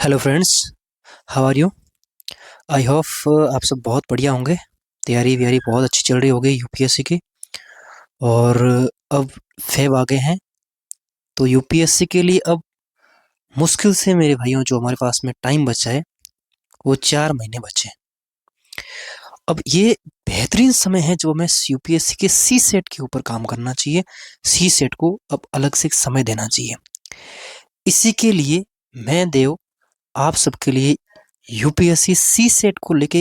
Hello friends, how are you? I hope आप सब बहुत बढ़िया होंगे। तैयारी व्यारी बहुत अच्छी चल रही होगी यूपीएससी की। और अब फेब आ गए हैं, तो यूपीएससी के लिए अब मुश्किल से मेरे भाइयों जो हमारे पास में टाइम बचा है वो 4 महीने बचे हैं। अब ये बेहतरीन समय है जो हमें यूपीएससी के सी सेट के ऊपर काम करना चाहिए। सी सेट को अब अलग से एक समय देना चाहिए। इसी के लिए मैं देव आप सबके लिए यूपीएससी सी सेट को लेके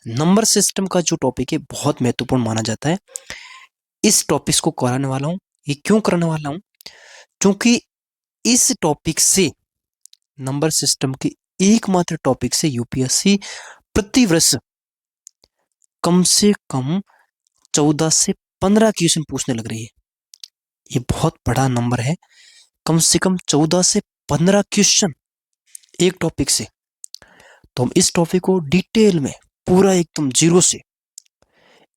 नंबर सिस्टम का जो टॉपिक है बहुत महत्वपूर्ण माना जाता है। इस टॉपिक को कराने वाला हूँ। ये क्यों कराने वाला हूँ? क्योंकि इस टॉपिक से नंबर सिस्टम के एकमात्र टॉपिक से यूपीएससी प्रतिवर्ष कम से कम 14 से 15 क्वेश्चन पूछने लग रही है। ये बहुत बड़ा नंबर है, कम से कम 14 से 15 क्वेश्चन एक टॉपिक से। तो हम इस टॉपिक को डिटेल में पूरा एकदम जीरो से,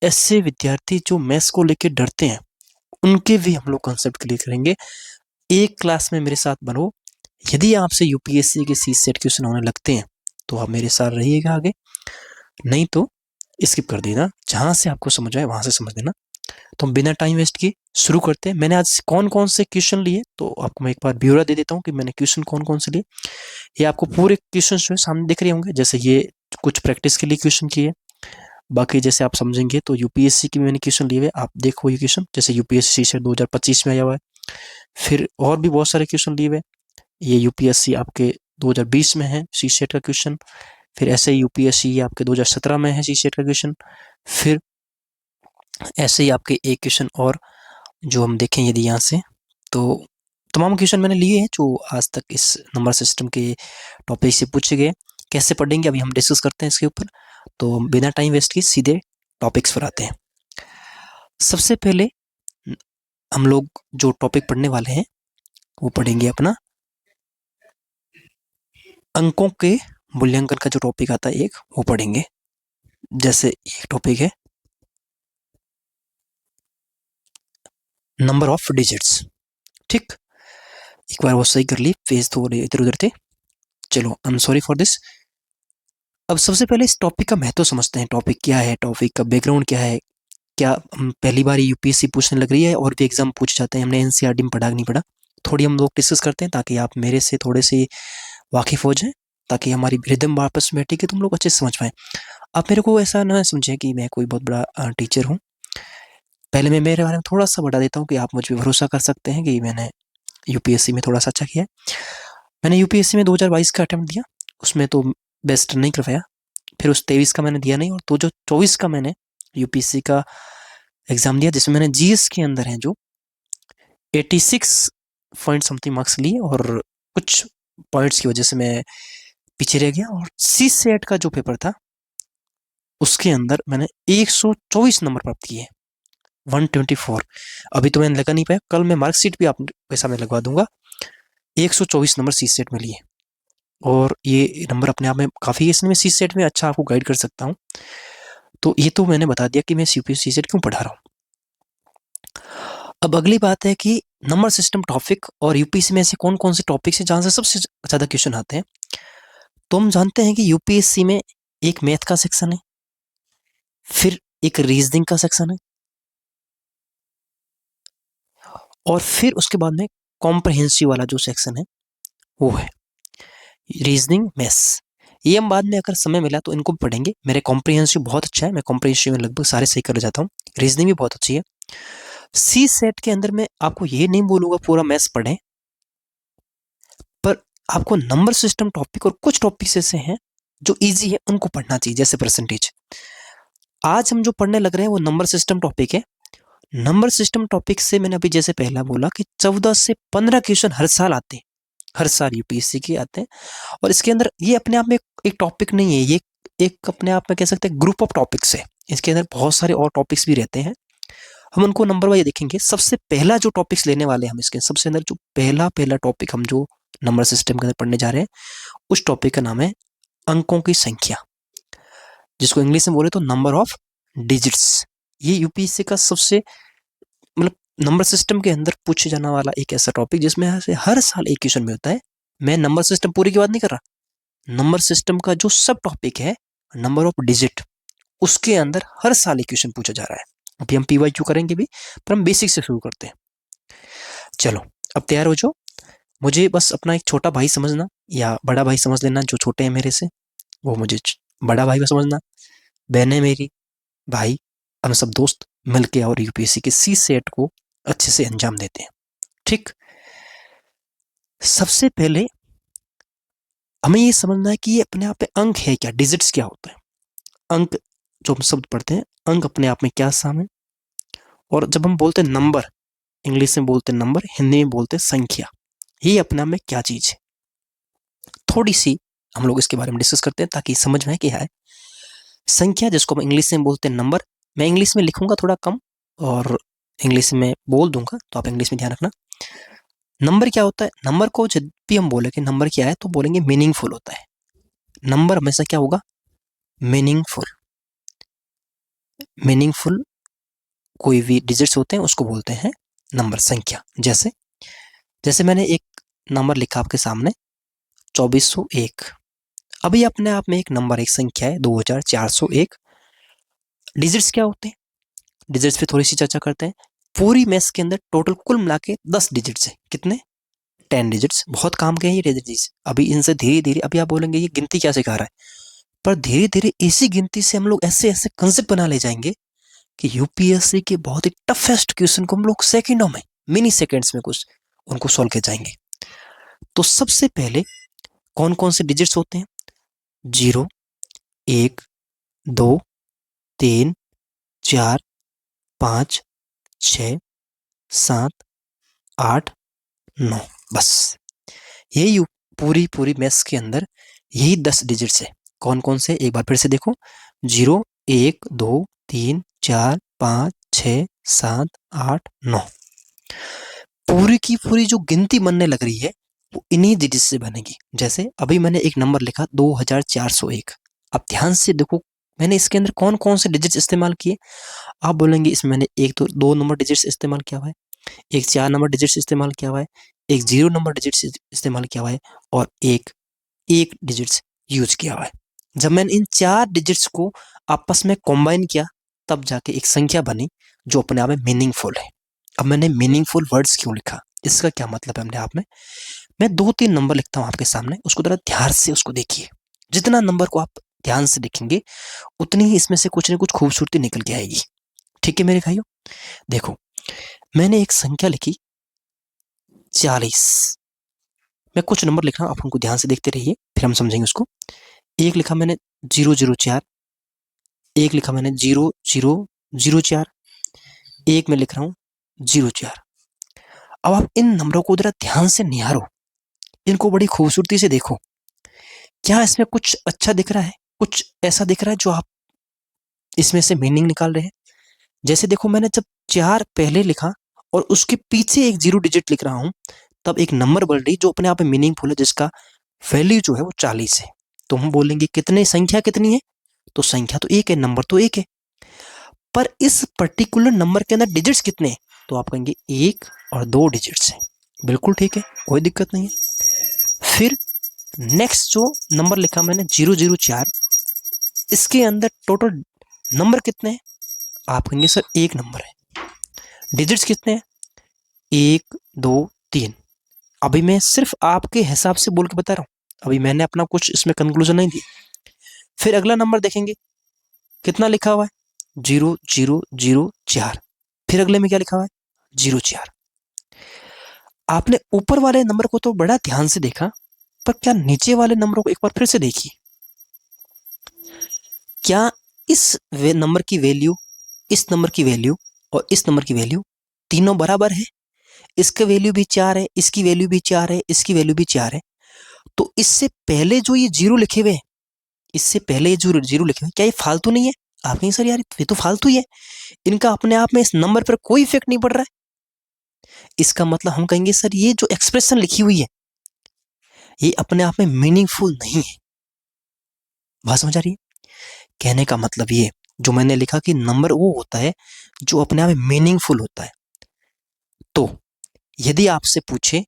ऐसे विद्यार्थी जो मैथ्स को लेकर डरते हैं उनके भी हम लोग कंसेप्ट क्लियर करेंगे। एक क्लास में मेरे साथ बनो। यदि आपसे यूपीएससी के सी सेट क्वेश्चन होने लगते हैं तो आप मेरे साथ रहिएगा आगे, नहीं तो स्किप कर देना। जहां से आपको समझ आए वहां से समझ लेना। तो हम बिना टाइम वेस्ट किए शुरू करते हैं। मैंने आज कौन कौन से क्वेश्चन लिए तो आपको मैं एक बार ब्यौरा दे देता हूँ कि मैंने क्वेश्चन कौन कौन से लिए। ये आपको पूरे क्वेश्चन जो है सामने दिख रहे होंगे। जैसे ये कुछ प्रैक्टिस के लिए क्वेश्चन किए, बाकी जैसे आप समझेंगे तो यूपीएससी की मैंने क्वेश्चन लिए हुए। आप देखो ये क्वेश्चन जैसे यूपीएससी से 2025 में आया हुआ है। फिर और भी बहुत सारे क्वेश्चन लिए हुए। ये यूपीएससी आपके 2020 में है सी सेट का क्वेश्चन। फिर ऐसे ही यूपीएससी आपके 2017 में है सी सेट का क्वेश्चन। फिर ऐसे ही आपके एक क्वेश्चन और जो हम देखें यदि यहाँ से, तो तमाम क्वेश्चन मैंने लिए हैं जो आज तक इस नंबर सिस्टम के टॉपिक से पूछे गए। कैसे पढ़ेंगे अभी हम डिस्कस करते हैं इसके ऊपर। तो बिना टाइम वेस्ट किए सीधे टॉपिक्स पर आते हैं। सबसे पहले हम लोग जो टॉपिक पढ़ने वाले हैं वो पढ़ेंगे अपना अंकों के मूल्यांकन का जो टॉपिक आता है एक, वो पढ़ेंगे। जैसे एक टॉपिक है नंबर ऑफ डिजिट्स। ठीक, एक बार वो सही कर ली, पेज थोड़े इधर उधर थे। चलो, I am sorry for this. अब सबसे पहले इस टॉपिक का महत्व समझते हैं। टॉपिक क्या है, टॉपिक का बैकग्राउंड क्या है। क्या हम पहली बार यूपीएससी पूछने लग रही है और भी एग्जाम पूछ जाते हैं, हमने एनसीईआरटी में पढ़ा नहीं पढ़ा। थोड़ी हम लोग डिस्कस करते हैं ताकि आप मेरे से थोड़े से वाकिफ हो जाएं, ताकि हमारी रिदम वापस बैठे कि तुम लोग अच्छे से समझ पाए। आप मेरे को ऐसा ना समझें कि मैं कोई बहुत बड़ा टीचर हूँ। पहले मैं मेरे बारे में थोड़ा सा बता देता हूँ कि आप मुझ पर भरोसा कर सकते हैं कि मैंने यूपीएससी में थोड़ा सा अच्छा किया है। मैंने यूपीएससी में 2022 का अटेम्प्ट दिया, उसमें तो बेस्ट नहीं कर पाया। फिर उस 23 का मैंने दिया नहीं, और 2024 का मैंने यूपीएससी का एग्जाम दिया जिसमें मैंने जीएस के अंदर है जो 86 पॉइंट समथिंग मार्क्स लिए, और कुछ पॉइंट्स की वजह से मैं पीछे रह गया। और सी सेट का जो पेपर था उसके अंदर मैंने 124 नंबर प्राप्त किए, 124। अभी तो मैंने लगा नहीं पाया, कल मैं मार्कशीट भी आप पैसा मैं लगवा दूंगा। 124 नंबर सी सेट में लिए, और ये नंबर अपने आप में काफ़ी है। इसलिए मैं सी सेट में अच्छा आपको गाइड कर सकता हूँ। तो ये तो मैंने बता दिया कि मैं सी सेट क्यों पढ़ा रहा हूँ। अब अगली बात है कि नंबर सिस्टम टॉपिक और यूपीएससी में ऐसे कौन कौन से टॉपिक है जहाँ से सबसे ज़्यादा क्वेश्चन आते हैं। तो हम जानते हैं कि यूपीएससी में एक मैथ का सेक्शन है, फिर एक रीजनिंग का सेक्शन है, और फिर उसके बाद में कॉम्प्रहेंसिव वाला जो सेक्शन है वो है रीजनिंग मैथ्स। ये हम बाद में अगर समय मिला तो इनको भी पढ़ेंगे। मेरे कॉम्प्रहेंसिव बहुत अच्छा है, मैं कॉम्प्रहेंसिव में लगभग सारे सही कर जाता हूँ। रीजनिंग भी बहुत अच्छी है। सी सेट के अंदर मैं आपको ये नहीं बोलूंगा पूरा मैथ्स पढ़ें, पर आपको नंबर सिस्टम टॉपिक और कुछ टॉपिक्स ऐसे हैं जो इजी है उनको पढ़ना चाहिए, जैसे परसेंटेज। आज हम जो पढ़ने लग रहे हैं वो नंबर सिस्टम टॉपिक है। नंबर सिस्टम टॉपिक से मैंने अभी जैसे पहला बोला कि 14 से 15 क्वेश्चन हर साल आते हैं, हर साल यूपीएससी के आते हैं। और इसके अंदर ये अपने आप में एक टॉपिक नहीं है, ये एक अपने आप में कह सकते हैं ग्रुप ऑफ टॉपिक्स है। इसके अंदर बहुत सारे और टॉपिक्स भी रहते हैं, हम उनको नंबर वाइज देखेंगे। सबसे पहला जो टॉपिक्स लेने वाले हम इसके सबसे अंदर जो पहला पहला टॉपिक हम जो नंबर सिस्टम के अंदर पढ़ने जा रहे हैं उस टॉपिक का नाम है अंकों की संख्या, जिसको इंग्लिश में बोले तो नंबर ऑफ डिजिट्स। ये यूपीएससी का सबसे मतलब नंबर सिस्टम के अंदर पूछे जाने वाला एक ऐसा टॉपिक जिसमें से हर साल एक क्वेश्चन में होता है। मैं नंबर सिस्टम पूरी की बात नहीं कर रहा, नंबर सिस्टम का जो सब टॉपिक है, नंबर ऑफ डिजिट, उसके अंदर हर साल इक्वेशन पूछा जा रहा है। अभी हम पीवाईक्यू करेंगे भी, पर हम बेसिक से शुरू करते हैं। चलो अब तैयार हो जाओ। मुझे बस अपना एक छोटा भाई समझना या बड़ा भाई समझ लेना, जो छोटे हैं मेरे से वो मुझे बड़ा भाई समझना। बहनें मेरी, भाई, हम सब दोस्त मिलके और यूपीएससी के सी सेट को अच्छे से अंजाम देते हैं। ठीक, सबसे पहले हमें ये समझना है कि ये अपने आप में अंक है क्या, डिजिट्स क्या होता है। अंक जो हम शब्द पढ़ते हैं, अंक अपने आप में क्या शामिल है। और जब हम बोलते हैं नंबर, इंग्लिश में बोलते हैं नंबर, हिंदी में बोलते हैं संख्या, ये अपने आप में क्या चीज है, थोड़ी सी हम लोग इसके बारे में डिस्कस करते हैं ताकि समझ में क्या है। संख्या, जिसको हम इंग्लिश में बोलते हैं नंबर, मैं इंग्लिश में लिखूंगा थोड़ा कम और इंग्लिश में बोल दूंगा, तो आप इंग्लिश में ध्यान रखना। नंबर क्या होता है, नंबर को जब भी हम बोलेंगे नंबर क्या है तो बोलेंगे मीनिंगफुल होता है। नंबर हमेशा क्या होगा, मीनिंगफुल। मीनिंगफुल कोई भी डिजिट्स होते हैं उसको बोलते हैं नंबर, संख्या। जैसे जैसे मैंने एक नंबर लिखा आपके सामने 2401। अभी अपने आप में एक नंबर, एक संख्या है 2401। डिजिट्स क्या होते हैं, डिजिट्स पे थोड़ी सी चर्चा करते हैं। पूरी मैथ्स के अंदर टोटल कुल मिला के 10 डिजिट्स है। कितने, 10 डिजिट्स। बहुत काम के हैं ये डिजिट्स। अभी इनसे धीरे धीरे, अभी आप बोलेंगे ये गिनती क्या सिखा रहा है, पर धीरे धीरे इसी गिनती से हम लोग ऐसे ऐसे कंसेप्ट बना ले जाएंगे कि यूपीएससी के बहुत ही टफेस्ट क्वेश्चन को हम लोग सेकंडों में, मिनी सेकंड्स में कुछ उनको सॉल्व कर जाएंगे। तो सबसे पहले कौन कौन से डिजिट्स होते हैं, 0, 1, 2, 3, 4, 5, 6, 7, 8, 9, बस यही पूरी पूरी मैथ्स के अंदर यही 10 डिजिट्स है। कौन कौन से, एक बार फिर से देखो, 0, 1, 2, 3, 4, 5, 6, 7, 8, 9। पूरी की पूरी जो गिनती बनने लग रही है वो इन्हीं डिजिट से बनेगी। जैसे अभी मैंने एक नंबर लिखा 2401। अब ध्यान से देखो मैंने इसके अंदर कौन कौन से डिजिट्स इस्तेमाल किए। आप बोलेंगे इसमें मैंने एक तो 2 नंबर डिजिट्स इस्तेमाल किया हुआ है, एक 4 नंबर डिजिट्स इस्तेमाल किया हुआ है, एक 0 नंबर डिजिट्स इस्तेमाल किया हुआ है, और एक डिजिट्स यूज किया हुआ है। जब मैंने इन 4 डिजिट्स को आपस में कॉम्बाइन किया तब जाके एक संख्या बनी जो अपने आप में मीनिंगफुल है। अब मैंने मीनिंगफुल वर्ड्स क्यों लिखा, इसका क्या मतलब है अपने आप में। मैं 2-3 नंबर लिखता हूं आपके सामने, उसको जरा ध्यान से उसको देखिए। जितना नंबर को आप ध्यान से देखेंगे उतनी ही इसमें से कुछ न कुछ खूबसूरती निकल के आएगी। ठीक है मेरे भाइयों, देखो मैंने एक संख्या लिखी 40। मैं कुछ नंबर लिख रहा हूं, आप उनको ध्यान से देखते रहिए फिर हम समझेंगे उसको। एक लिखा मैंने 004, एक लिखा मैंने 0004, एक मैं लिख रहा हूं 04। अब आप इन नंबरों को जरा ध्यान से निहारो, इनको बड़ी खूबसूरती से देखो। क्या इसमें कुछ अच्छा दिख रहा है, कुछ ऐसा दिख रहा है जो आप इसमें से मीनिंग निकाल रहे हैं। जैसे देखो मैंने जब 4 पहले लिखा और उसके पीछे एक 0 डिजिट लिख रहा हूं, तब एक नंबर बढ़ रही जो अपने आप में मीनिंगफुल है, जिसका वैल्यू जो है वो 40 है। तो हम बोलेंगे कितने, संख्या कितनी है, तो संख्या तो एक है, नंबर तो एक है, पर इस पर्टिकुलर नंबर के अंदर डिजिट्स कितने हैं, तो आप कहेंगे 1 और 2 डिजिट्स हैं। बिल्कुल ठीक है, कोई दिक्कत नहीं है। फिर नेक्स्ट जो नंबर लिखा मैंने 004, इसके अंदर टोटल नंबर कितने हैं, आप कहेंगे सर एक नंबर है। डिजिट्स कितने हैं, 1, 2, 3। अभी मैं सिर्फ आपके हिसाब से बोल के बता रहा हूं, अभी मैंने अपना कुछ इसमें कंक्लूजन नहीं दी। फिर अगला नंबर देखेंगे कितना लिखा हुआ है, 0004। फिर अगले में क्या लिखा हुआ है, 04। आपने ऊपर वाले नंबर को तो बड़ा ध्यान से देखा, पर क्या नीचे वाले नंबरों को एक बार फिर से देखिए। क्या इस नंबर की वैल्यू, इस नंबर की वैल्यू और इस नंबर की वैल्यू तीनों बराबर है। इसका वैल्यू भी 4 है, इसकी वैल्यू भी 4 है, इसकी वैल्यू भी 4 है। तो इससे पहले जो ये 0 लिखे हुए हैं, इससे पहले ये जो 0 लिखे हुए, क्या ये फालतू नहीं है। आप कहेंगे सर यार ये तो फालतू ही है, इनका अपने आप में इस नंबर पर कोई इफेक्ट नहीं पड़ रहा है। इसका मतलब हम कहेंगे सर ये जो एक्सप्रेशन लिखी हुई है ये अपने आप में मीनिंगफुल नहीं है। बात समझ आ रही है, कहने का मतलब ये जो मैंने लिखा कि नंबर वो होता है जो अपने आप में मीनिंगफुल होता है। तो यदि आपसे पूछे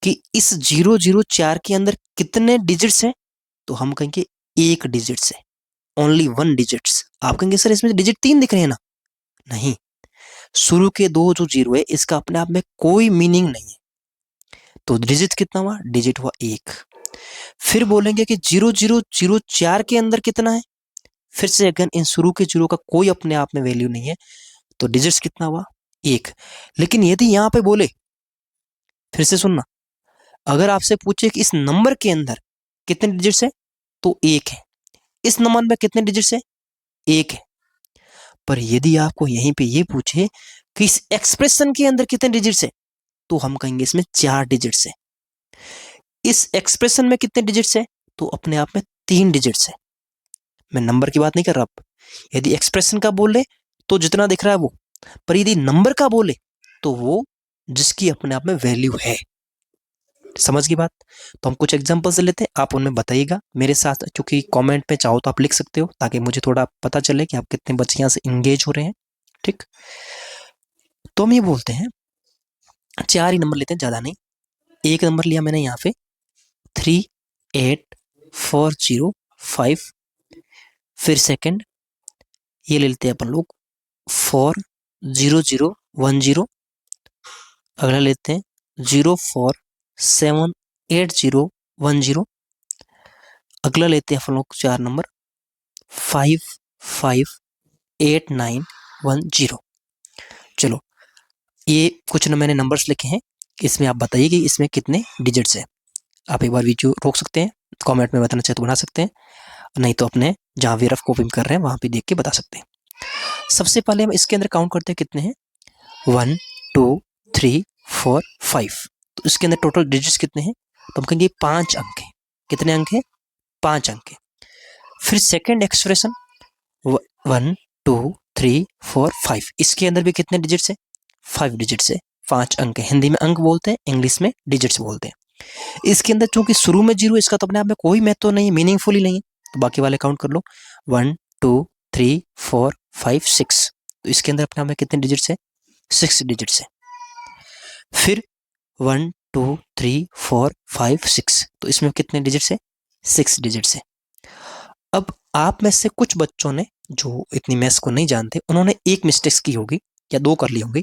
कि इस 004 के अंदर कितने डिजिट्स हैं, तो हम कहेंगे एक डिजिट से, ओनली 1 डिजिट्स। आप कहेंगे सर इसमें डिजिट 3 दिख रहे हैं ना, नहीं, शुरू के 2 जो जीरो है इसका अपने आप में कोई मीनिंग नहीं है, तो डिजिट कितना हुआ, डिजिट हुआ 1। फिर बोलेंगे कि 0004 के अंदर कितना है, फिर से अगेन इन शुरू के जीरो का कोई अपने आप में वैल्यू नहीं है, तो डिजिट्स कितना हुआ 1। लेकिन यदि यहां पे बोले, फिर से सुनना, अगर आपसे पूछे कि इस नंबर के अंदर कितने डिजिट्स है, तो 1 है, इस नंबर में कितने डिजिट्स है, 1 है। पर यदि आपको यहीं पे ये पूछे कि इस एक्सप्रेशन के अंदर कितने डिजिट्स है, तो हम कहेंगे इसमें 4 डिजिट्स है। इस एक्सप्रेशन में कितने डिजिट्स है, तो अपने आप में 3 डिजिट्स है। मैं नंबर की बात नहीं कर रहा अब, यदि एक्सप्रेशन का बोले तो जितना दिख रहा है वो, पर यदि नंबर का बोले तो वो जिसकी अपने आप में वैल्यू है। समझ की बात। तो हम कुछ एग्जांपल्स लेते हैं, आप उनमें बताइएगा मेरे साथ, क्योंकि कमेंट में चाहो तो आप लिख सकते हो ताकि मुझे थोड़ा पता चले कि आप कितने बच्चे यहाँ से इंगेज हो रहे हैं। ठीक, तो हम ये बोलते हैं 4 ही नंबर लेते हैं, ज़्यादा नहीं। एक नंबर लिया मैंने यहाँ पे 38405, फिर सेकंड ये ले लेते हैं अपन लोग 40010, अगला लेते हैं 047801, अगला लेते हैं अपन लोग 4 नंबर 558910। चलो ये कुछ न मैंने नंबर्स लिखे हैं, इसमें आप बताइए कि इसमें कितने डिजिट्स हैं। आप एक बार वीडियो रोक सकते हैं, कमेंट में बताना चाहे तो बना सकते हैं, नहीं तो अपने जहाँ भी रफ कॉपी कर रहे हैं वहाँ पे देख के बता सकते हैं। सबसे पहले हम इसके अंदर काउंट करते हैं कितने हैं, 1 2 3 4 5। तो इसके अंदर टोटल डिजिट्स कितने हैं, तो हम कहेंगे 5 अंक है। कितने अंक है, 5 अंक है। फिर सेकेंड एक्सप्रेशन 1 2 3 4 5, इसके अंदर भी कितने डिजिट्स है, 5 डिजिट्स है, 5 अंक है। हिंदी में अंक बोलते हैं, इंग्लिश में डिजिट्स बोलते हैं। इसके अंदर चूंकि शुरू में जीरो, इसका तो अपने आप में कोई महत्व नहीं, मीनिंगफुल ही नहीं है, तो बाकी वाले काउंट कर लो 1 2 3 4 5 6। तो इसके अंदर अपने आप में कितने डिजिट्स है, 6 डिजिट्स है। फिर 1 2 3 4 5 6, तो इसमें कितने डिजिट्स है, 6 डिजिट्स है। अब आप में से कुछ बच्चों ने जो इतनी मैथ्स को नहीं जानते, उन्होंने एक मिस्टेक्स की होगी या 2 कर ली होंगी,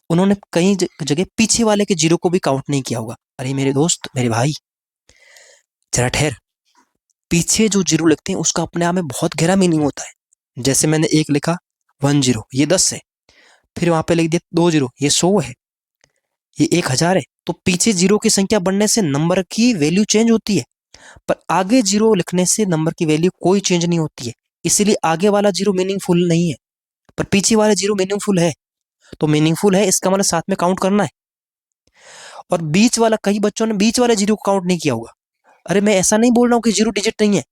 उन्होंने कई जगह पीछे वाले के जीरो को भी काउंट नहीं किया होगा। अरे मेरे दोस्त, मेरे भाई, जरा ठहर, पीछे जो जीरो लिखते हैं उसका अपने आप में बहुत गहरा मीनिंग होता है। जैसे मैंने एक लिखा 10, ये 10 है, फिर वहां पे लिख दिया 20, ये 100 है, ये 1000 है। तो पीछे जीरो की संख्या बढ़ने से नंबर की वैल्यू चेंज होती है, पर आगे जीरो लिखने से नंबर की वैल्यू कोई चेंज नहीं होती है। इसीलिए आगे वाला जीरो मीनिंगफुल नहीं है, पर पीछे वाला जीरो मीनिंगफुल है। तो मीनिंगफुल है इसका मतलब साथ में काउंट करना है। और बीच वाला, कई बच्चों ने बीच वाले जीरो को काउंट नहीं किया होगा। अरे मैं ऐसा नहीं बोल रहा हूँ कि जीरो डिजिट नहीं है,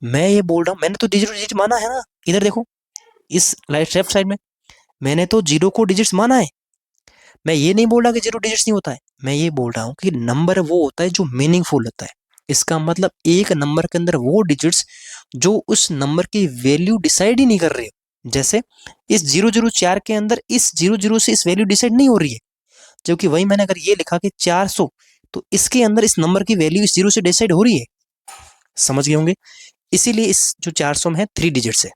मैं ये बोल रहा हूँ मैंने तो जीरो डिजिट माना है ना। इधर देखो, इस लेफ्ट साइड में मैंने तो जीरो को डिजिट्स माना है। मैं ये नहीं बोल रहा कि जीरो डिजिट्स नहीं होता है, मैं ये बोल रहा हूँ कि नंबर वो होता है जो मीनिंगफुल होता है। इसका मतलब एक नंबर के अंदर वो डिजिट्स जो उस नंबर की वैल्यू डिसाइड ही नहीं कर रहे हो। जैसे इस 004 के अंदर इस 00 से इस वैल्यू डिसाइड नहीं हो रही है, जबकि वही मैंने अगर ये लिखा कि 400, तो इसके अंदर इस नंबर की वैल्यू इस 0 से डिसाइड हो रही है। समझ गए होंगे। इसीलिए इस जो 400 में है 3 डिजिट्स है।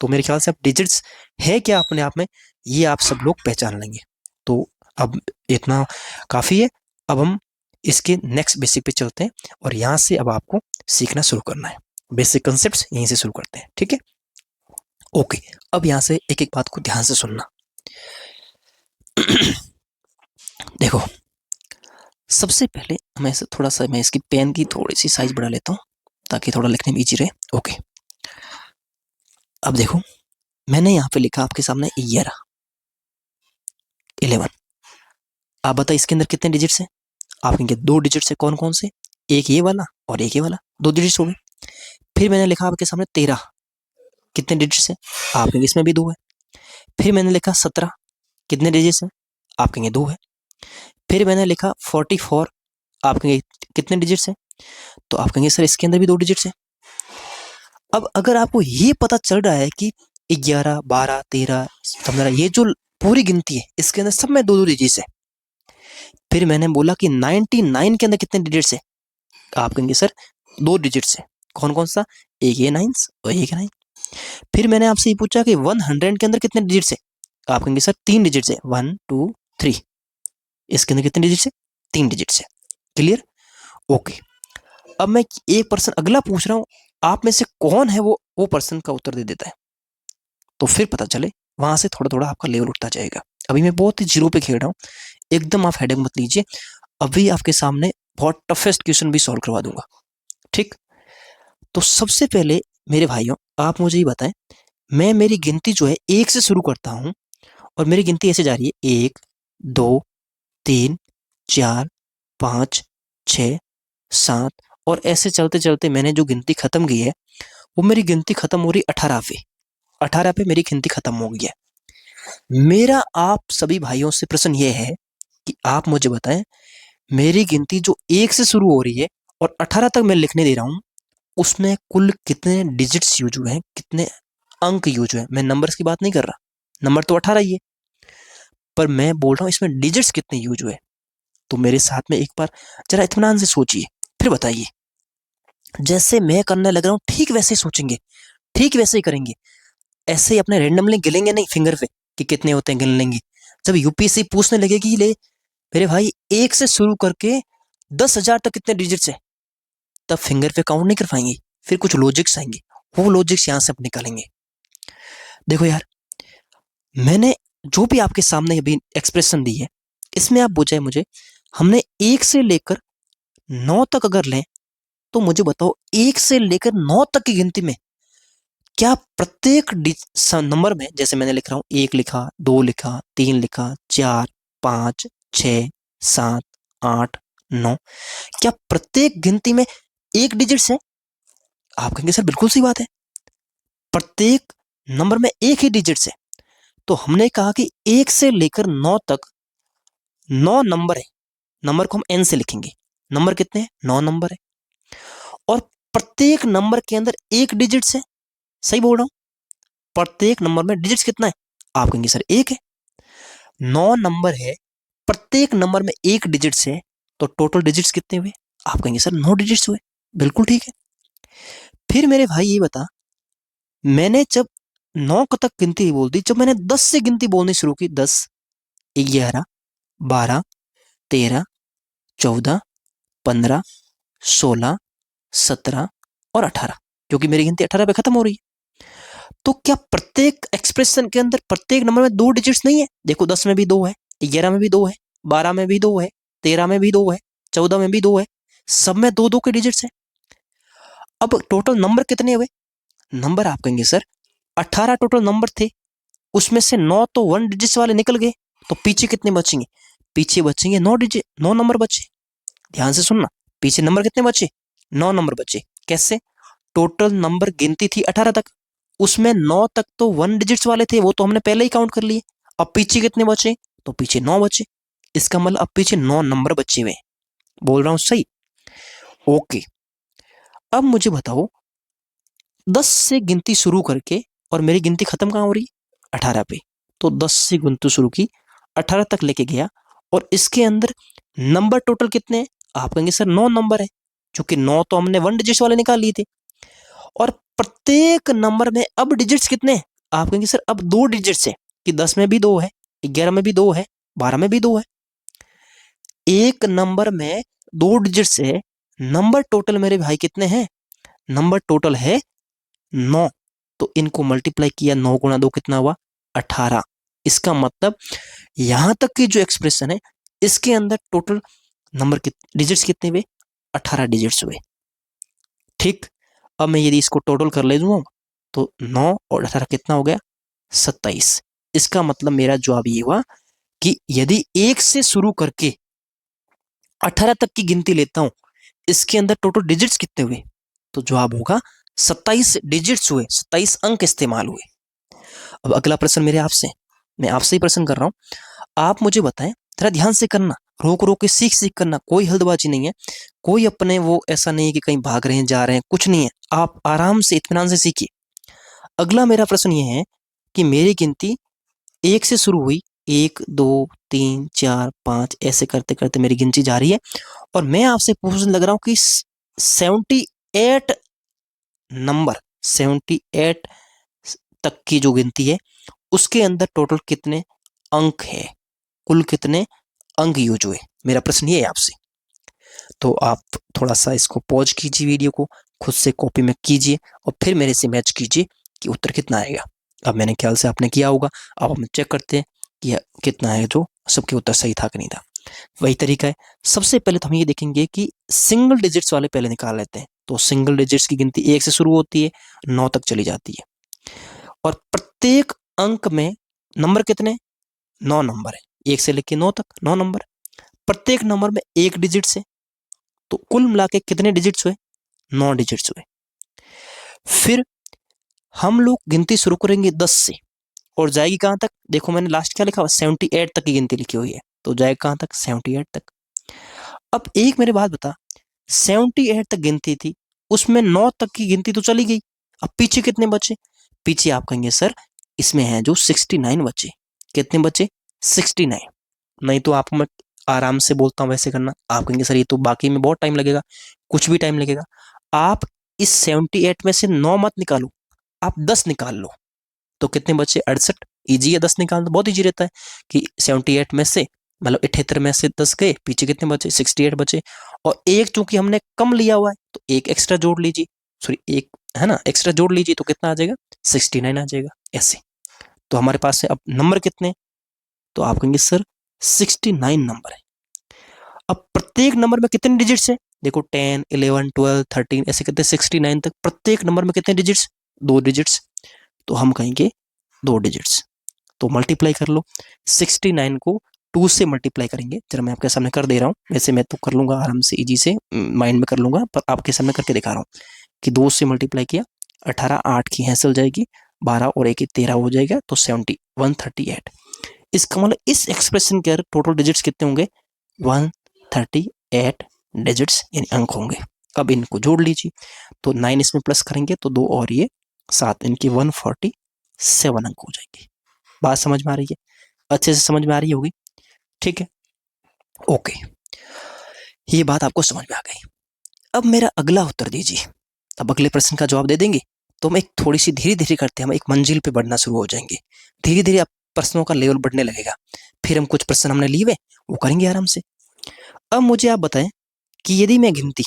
तो मेरे ख्याल से अब डिजिट्स है क्या अपने आप में, ये आप सब लोग पहचान लेंगे। तो अब इतना काफ़ी है। अब हम इसके नेक्स्ट बेसिक पे चलते हैं, और यहाँ से अब आपको सीखना शुरू करना है। बेसिक कंसेप्ट्स यहीं से शुरू करते हैं, ठीक है। ओके, अब यहाँ से एक एक बात को ध्यान से सुनना। देखो, सबसे पहले मैं थोड़ा सा, मैं इसकी पेन की थोड़ी सी साइज बढ़ा लेता हूँ ताकि थोड़ा लिखने में ईजी रहे। ओके, अब देखो, मैंने यहाँ पे लिखा आपके सामने 11। आप बताइए इसके अंदर कितने डिजिट्स हैं। आप कहेंगे 2 डिजिट्स है। कौन कौन से, एक ये वाला और एक ये वाला, 2 डिजिट्स हो गए। फिर मैंने लिखा आपके सामने 13, कितने डिजिट्स हैं। आप कहेंगे इसमें भी 2 है। फिर मैंने लिखा 17, कितने डिजिट्स हैं। आप कहेंगे 2 है। फिर मैंने लिखा 44, आप कहेंगे कितने डिजिट्स हैं। तो आप कहेंगे सर इसके अंदर भी 2 डिजिट्स हैं। अब अगर आपको ये पता चल रहा है कि 11 12 13 15, ये जो पूरी गिनती है इसके अंदर सब में 2 2 डिजिट्स है। फिर मैंने बोला कि 99 के अंदर कितने डिजिट्स है। आप कहेंगे सर 2 डिजिट्स है। कौन कौन सा, एक ये नाइन्स और एक नाइन। फिर मैंने आपसे ये पूछा कि 100 के अंदर कितने डिजिट्स है, आप कहेंगे सर 3 डिजिट्स है, 1 2 3। इसके अंदर कितने डिजिट्स है, 3 डिजिट्स है। Clear, okay. अब मैं एक पर्सन अगला पूछ रहा हूं, आप में से कौन है वो पर्सन का उत्तर दे देता है, तो फिर पता चले, वहां से थोड़ा थोड़ा आपका लेवल उठता जाएगा। अभी मैं बहुत ही जीरो पे खेल रहा हूँ, एकदम आप हेडेक मत लीजिए। अभी आपके सामने बहुत टफेस्ट क्वेश्चन भी सॉल्व करवा दूंगा, ठीक। तो सबसे पहले मेरे भाइयों, आप मुझे ये बताएं, मैं मेरी गिनती जो है एक से शुरू करता हूं, और मेरी गिनती ऐसे जा रही है, 1 2 3 4 5 6 7, और ऐसे चलते चलते मैंने जो गिनती खत्म की है, वो मेरी गिनती खत्म हो रही 18 पे। 18 पे मेरी गिनती खत्म हो गई है। मेरा आप सभी भाइयों से प्रश्न ये है कि आप मुझे बताएं, मेरी गिनती जो एक से शुरू हो रही है और 18 तक मैं लिखने दे रहा हूं, उसमें कुल कितने डिजिट्स यूज हुए हैं, कितने अंक यूज हुए हैं। मैं नंबर्स की बात नहीं कर रहा, नंबर तो 18 ही है, पर मैं बोल रहा हूं इसमें डिजिट्स कितने यूज हुए। तो मेरे साथ में एक बार जरा इत्मीनान से सोचिए, फिर बताइए। जैसे मैं करने लग रहा हूं ठीक वैसे ही सोचेंगे, ठीक वैसे ही करेंगे। ऐसे ही अपने रैंडमली गिलेंगे नहीं फिंगर पे कि कितने होते हैं, गिन लेंगे। जब यूपीएससी पूछने लगेगी, ले मेरे भाई एक से शुरू करके 10,000 तक कितने डिजिट्स है, तब फिंगर पे काउंट नहीं कर पाएंगे, फिर कुछ लॉजिक्स आएंगे, वो लॉजिक्स यहां से आप निकालेंगे। देखो यार, मैंने जो भी आपके सामने अभी एक्सप्रेशन दी है, इसमें आप पूछे मुझे, हमने एक से लेकर 9 तक अगर लें, तो मुझे बताओ एक से लेकर 9 तक की गिनती में क्या प्रत्येक नंबर में, जैसे मैंने लिख रहा हूं, 1 लिखा, 2 लिखा, 3 लिखा, 4 5 6 7 8 9, क्या प्रत्येक गिनती में एक डिजिट है? आप कहेंगे सर बिल्कुल सी बात है, प्रत्येक नंबर में एक ही डिजिट है। तो हमने कहा कि 1 से लेकर 9 तक 9 नंबर है, नंबर को हम एन से लिखेंगे। नंबर कितने हैं? 9 नंबर है, और प्रत्येक नंबर के अंदर एक डिजिट है। सही बोल रहा हूं, प्रत्येक नंबर में डिजिट कितना है? आप कहेंगे सर एक है। 9 नंबर है, प्रत्येक नंबर में एक डिजिट है, तो टोटल डिजिट्स कितने हुए? आप कहेंगे सर 9 डिजिट्स हुए। बिल्कुल ठीक है। फिर मेरे भाई ये बता, मैंने जब 9 तक गिनती बोल दी, जब मैंने 10 से गिनती बोलनी शुरू की, 10 11 12 13 14 15 16 17 और 18, क्योंकि मेरी गिनती 18 पे खत्म हो रही है। तो क्या प्रत्येक एक्सप्रेशन के अंदर प्रत्येक नंबर में 2 डिजिट्स नहीं है? देखो 10 में भी 2 है, 11 में भी 2 है, 12 में भी 2 है, 13 में भी 2 है, 14 में भी 2 है, सब में 2 2 के डिजिट्स है। अब टोटल नंबर कितने हुए? नंबर आप कहेंगे सर 18 टोटल नंबर थे, उसमें से 9 तो 1 डिजिट्स वाले निकल गए, तो पीछे कितने बचेंगे? पीछे बचेंगे 9 डिजिट, 9 नंबर बचे। ध्यान से सुनना, पीछे नंबर कितने बचे? 9 नंबर बचे। कैसे? टोटल नंबर गिनती थी 18 तक, उसमें 9 तक तो 1 डिजिट्स वाले थे, वो तो हमने पहले ही काउंट कर लिए। अब पीछे कितने बचे? तो पीछे 9 बचे। इसका मतलब अब पीछे 9 नंबर बचे हुए। बोल रहा हूं सही? ओके। अब मुझे बताओ, 10 से गिनती शुरू करके और मेरी गिनती खत्म कहां हो रही? 18 पे। तो 10 से गिनती शुरू की, 18 तक लेके गया, और इसके अंदर नंबर टोटल कितने हैं? आप कहेंगे सर 9 नंबर है, क्योंकि 9 तो हमने 1 डिजिट्स वाले निकाल लिए थे। और प्रत्येक नंबर में अब डिजिट्स कितने हैं? आप कहेंगे सर अब 2 डिजिट्स है, कि 10 में भी 2 है, 11 में भी 2 है, 12 में भी 2 है। एक नंबर में 2 डिजिट्स है, नंबर टोटल मेरे भाई कितने हैं? नंबर टोटल है 9। तो इनको मल्टीप्लाई किया, 9 गुणा 2 कितना हुआ? 18। इसका मतलब यहां तक की जो एक्सप्रेशन है, इसके अंदर टोटल नंबर के डिजिट्स कितने हुए? 18 डिजिट्स हुए। ठीक। अब मैं यदि इसको टोटल कर ले दूंगा, तो 9 और 18 कितना हो गया? 27। इसका मतलब मेरा जवाब ये हुआ कि यदि 1 से शुरू करके 18 तक की गिनती लेता हूं, इसके अंदर टोटल डिजिट्स कितने हुए? तो जवाब होगा 27 डिजिट्स हुए, 27 अंक इस्तेमाल हुए। अब अगला प्रश्न मेरे आपसे, मैं आपसे ही प्रश्न कर रहा हूं, आप मुझे बताएं, जरा ध्यान से करना, रोक रोक के सीख सीख करना, कोई हल्दबाजी नहीं है, कोई अपने वो ऐसा नहीं है कि कहीं भाग रहे हैं, जा रहे हैं, कुछ नहीं है। आप आराम से इत्मीनान से सीखिए। अगला मेरा प्रश्न ये है कि मेरी गिनती 1 से शुरू हुई, 1 2 3 4 5, ऐसे करते करते मेरी गिनती जा रही है, और मैं आपसे पूछने लग रहा हूं कि 78 नंबर 78 तक की जो गिनती है उसके अंदर टोटल कितने अंक है, कुल कितने अंक यूज हुए, मेरा प्रश्न ये है आपसे। तो आप थोड़ा सा इसको पॉज कीजिए, वीडियो को खुद से कॉपी में कीजिए और फिर मेरे से मैच कीजिए कि उत्तर कितना आएगा। अब मैंने ख्याल से आपने किया होगा, अब हम चेक करते हैं कि कितना है जो सबके उत्तर सही था कि नहीं था। वही तरीका है, सबसे पहले तो हम ये देखेंगे कि सिंगल डिजिट्स वाले पहले निकाल लेते हैं। तो सिंगल डिजिट्स की गिनती 1 से शुरू होती है, 9 तक चली जाती है और प्रत्येक अंक में नंबर कितने, 9 नंबर है, 1 से लेकर 9 तक 9 नंबर। प्रत्येक नंबर में एक डिजिट से, तो कुल मिला के कितने डिजिट्स हुए, 9 डिजिट्स हुए। फिर हम लोग गिनती शुरू करेंगे 10 से और जाएगी कहां तक, देखो मैंने लास्ट क्या लिखा हुआ, 78 तक की गिनती लिखी हुई है, तो जाएगा कहां तक, 78 तक। अब एक मेरी बात बता, 78 तक गिनती थी, उसमें 9 तक की गिनती तो चली गई, अब पीछे कितने बचे, पीछे आप कहेंगे सर इसमें है जो 69 बचे। कितने बचे, 69। नहीं तो आप मैं आराम से बोलता हूं वैसे करना, आप कहेंगे सर ये तो बाकी में बहुत टाइम लगेगा, कुछ भी टाइम लगेगा। आप इस 78 में से 9 मत निकालो, आप 10 निकाल लो, तो कितने बचे, 68। ईजी है 10 निकालना, बहुत ईजी रहता है कि 78 में से मतलब 78 में से 10 गए, पीछे कितने बचे, 68 बचे। और एक चूंकि हमने कम लिया हुआ है तो एक एक्स्ट्रा जोड़ लीजिए, सॉरी एक है ना एक्स्ट्रा जोड़ लीजिए, तो कितना आ जाएगा, 69 आ जाएगा ऐसे। तो हमारे पास है अब नंबर कितने, तो आप कहेंगे सर 69 नंबर है। अब प्रत्येक नंबर में कितने डिजिट्स है, देखो 10, 11, 12, 13 ऐसे कितने 69 तक, प्रत्येक नंबर में कितने डिजिट्स, 2 डिजिट्स, तो हम कहेंगे 2 डिजिट्स। तो मल्टीप्लाई कर लो, 69 को 2 से मल्टीप्लाई करेंगे, जरा मैं आपके सामने कर दे रहा हूँ, वैसे मैं तो कर लूंगा आराम से इजी से माइंड में कर लूंगा, पर आपके सामने करके दिखा रहा हूँ कि 2 से मल्टीप्लाई किया, 18, 8 की हैंसल जाएगी, 12 और 1 13 हो जाएगा, तो 138। इसका मतलब इस एक्सप्रेशन के टोटल डिजिट्स कितने होंगे, 138 डिजिट्स यानी अंक होंगे। अब इनको जोड़ लीजिए, तो 9 इसमें प्लस करेंगे तो 2 और ये 7, इनकी 147 अंक हो जाएंगे। बात समझ में आ रही है, अच्छे से समझ में आ रही होगी, ठीक है, ओके, ये बात आपको समझ में आ गई। अब मेरा अगला उत्तर दीजिए, अब अगले प्रश्न का जवाब दे देंगे तो हम एक थोड़ी सी धीरे धीरे करते हैं, हम एक मंजिल पे बढ़ना शुरू हो जाएंगे, धीरे धीरे अब प्रश्नों का लेवल बढ़ने लगेगा, फिर हम कुछ प्रश्न हमने लिए हुए वो करेंगे आराम से। अब मुझे आप बताएं कि यदि मैं गिनती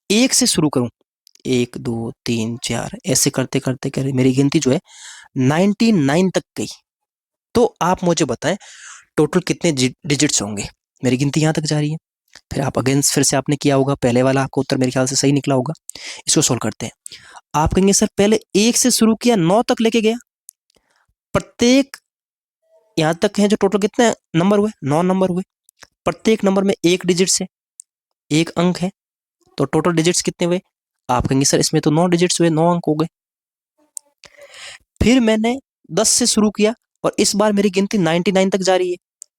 1 से शुरू करूं, 1 2 3 4 ऐसे करते करते करते मेरी गिनती जो है 99 तक गई, तो आप मुझे बताएं टोटल कितने डिजिट्स होंगे। मेरी गिनती यहां तक जा रही है, फिर आप अगेन फिर से आपने किया होगा, पहले वाला आपका उत्तर मेरे ख्याल से सही निकला होगा। इसको सोल्व करते हैं। आप कहेंगे सर पहले 1 से शुरू किया, 9 तक लेके गया, प्रत्येक यहां तक है जो टोटल कितने नंबर हुए, 9 नंबर हुए, प्रत्येक नंबर में एक डिजिट से एक अंक है, तो टोटल डिजिट्स कितने हुए, आप कहेंगे सर इसमें तो 9 डिजिट्स हुए, 9 अंक हो गए। फिर मैंने 10 से शुरू किया और इस बार मेरी गिनती 99 तक जा रही है,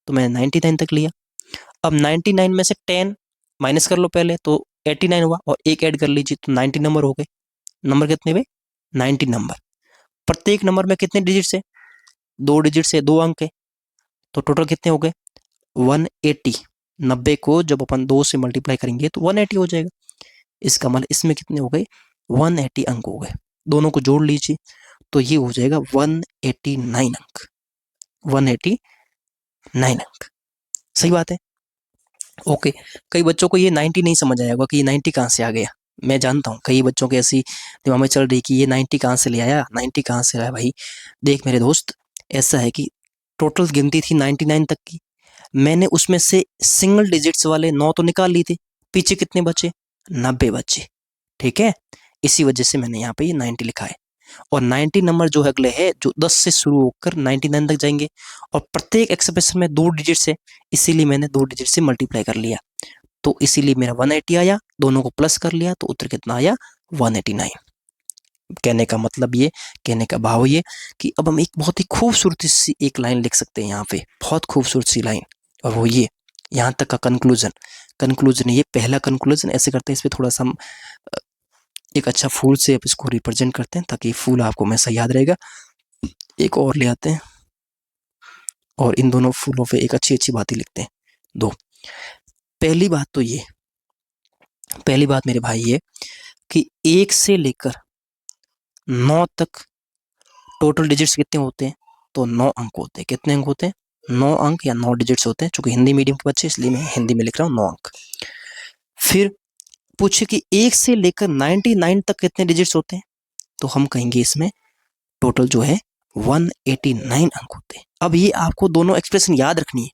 तो मैंने 99 तक लिया। अब 99 में से 10 माइनस कर लो पहले, तो 89 हुआ और एक ऐड कर लीजिए, तो 90 नंबर हो गए। नंबर कितने हुए, 90 नंबर। प्रत्येक नंबर में कितने डिजिट है, 2 डिजिट से 2 अंक है, तो टोटल कितने हो गए, 180। 90 को जब अपन 2 से मल्टीप्लाई करेंगे तो 180 हो जाएगा। इसका मतलब इसमें कितने हो गए, 180 अंक हो गए। दोनों को जोड़ लीजिए तो ये हो जाएगा 189 अंक, 189 अंक, सही बात है, ओके। कई बच्चों को ये 90 नहीं समझ आया होगा कि ये 90 कहाँ से आ गया। मैं जानता हूँ कई बच्चों के ऐसी दिमाग में चल रही कि ये 90 कहाँ से ले आया, 90 कहाँ से लाया। भाई देख मेरे दोस्त, ऐसा है कि टोटल गिनती थी 99 तक की, मैंने उसमें से सिंगल डिजिट्स वाले 9 तो निकाल लिए थे, पीछे कितने बचे, 90 बचे, ठीक है। इसी वजह से मैंने यहाँ पे ये 90 लिखा है। और 90 नंबर जो अगले है जो 10 से शुरू होकर 99 तक जाएंगे, और प्रत्येक एक्सप्रेशन में 2 डिजिट से, इसीलिए मैंने 2 डिजिट से मल्टीप्लाई कर लिया, तो इसीलिए मेरा 180 आया, दोनों को प्लस कर लिया तो उत्तर कितना आया, 189। कहने का मतलब ये, कहने का भाव ये कि अब हम एक बहुत ही खूबसूरत सी एक लाइन लिख सकते हैं यहाँ पे, बहुत खूबसूरत सी लाइन, और वो ये यहाँ तक का कंक्लूजन, कंक्लूजन ये पहला कंक्लूजन। ऐसे करते हैं इस पर थोड़ा सा हम एक अच्छा फूल से इसको रिप्रेजेंट करते हैं ताकि फूल आपको हमेशा याद रहेगा। एक और ले आते हैं और इन दोनों फूलों पे एक अच्छी अच्छी बातें लिखते हैं। दो, पहली बात तो ये, पहली बात मेरे भाई ये कि 1 से लेकर 9 तक टोटल डिजिट्स कितने होते हैं, तो 9 अंक होते हैं। कितने अंक होते हैं, 9 अंक या 9 डिजिट्स होते हैं। चूंकि हिंदी मीडियम के बच्चे इसलिए मैं हिंदी में लिख रहा हूँ 9 अंक। फिर पूछे कि 1 से लेकर 99 तक कितने डिजिट्स होते हैं, तो हम कहेंगे इसमें टोटल जो है 189 अंक होते हैं। अब ये आपको दोनों एक्सप्रेशन याद रखनी है।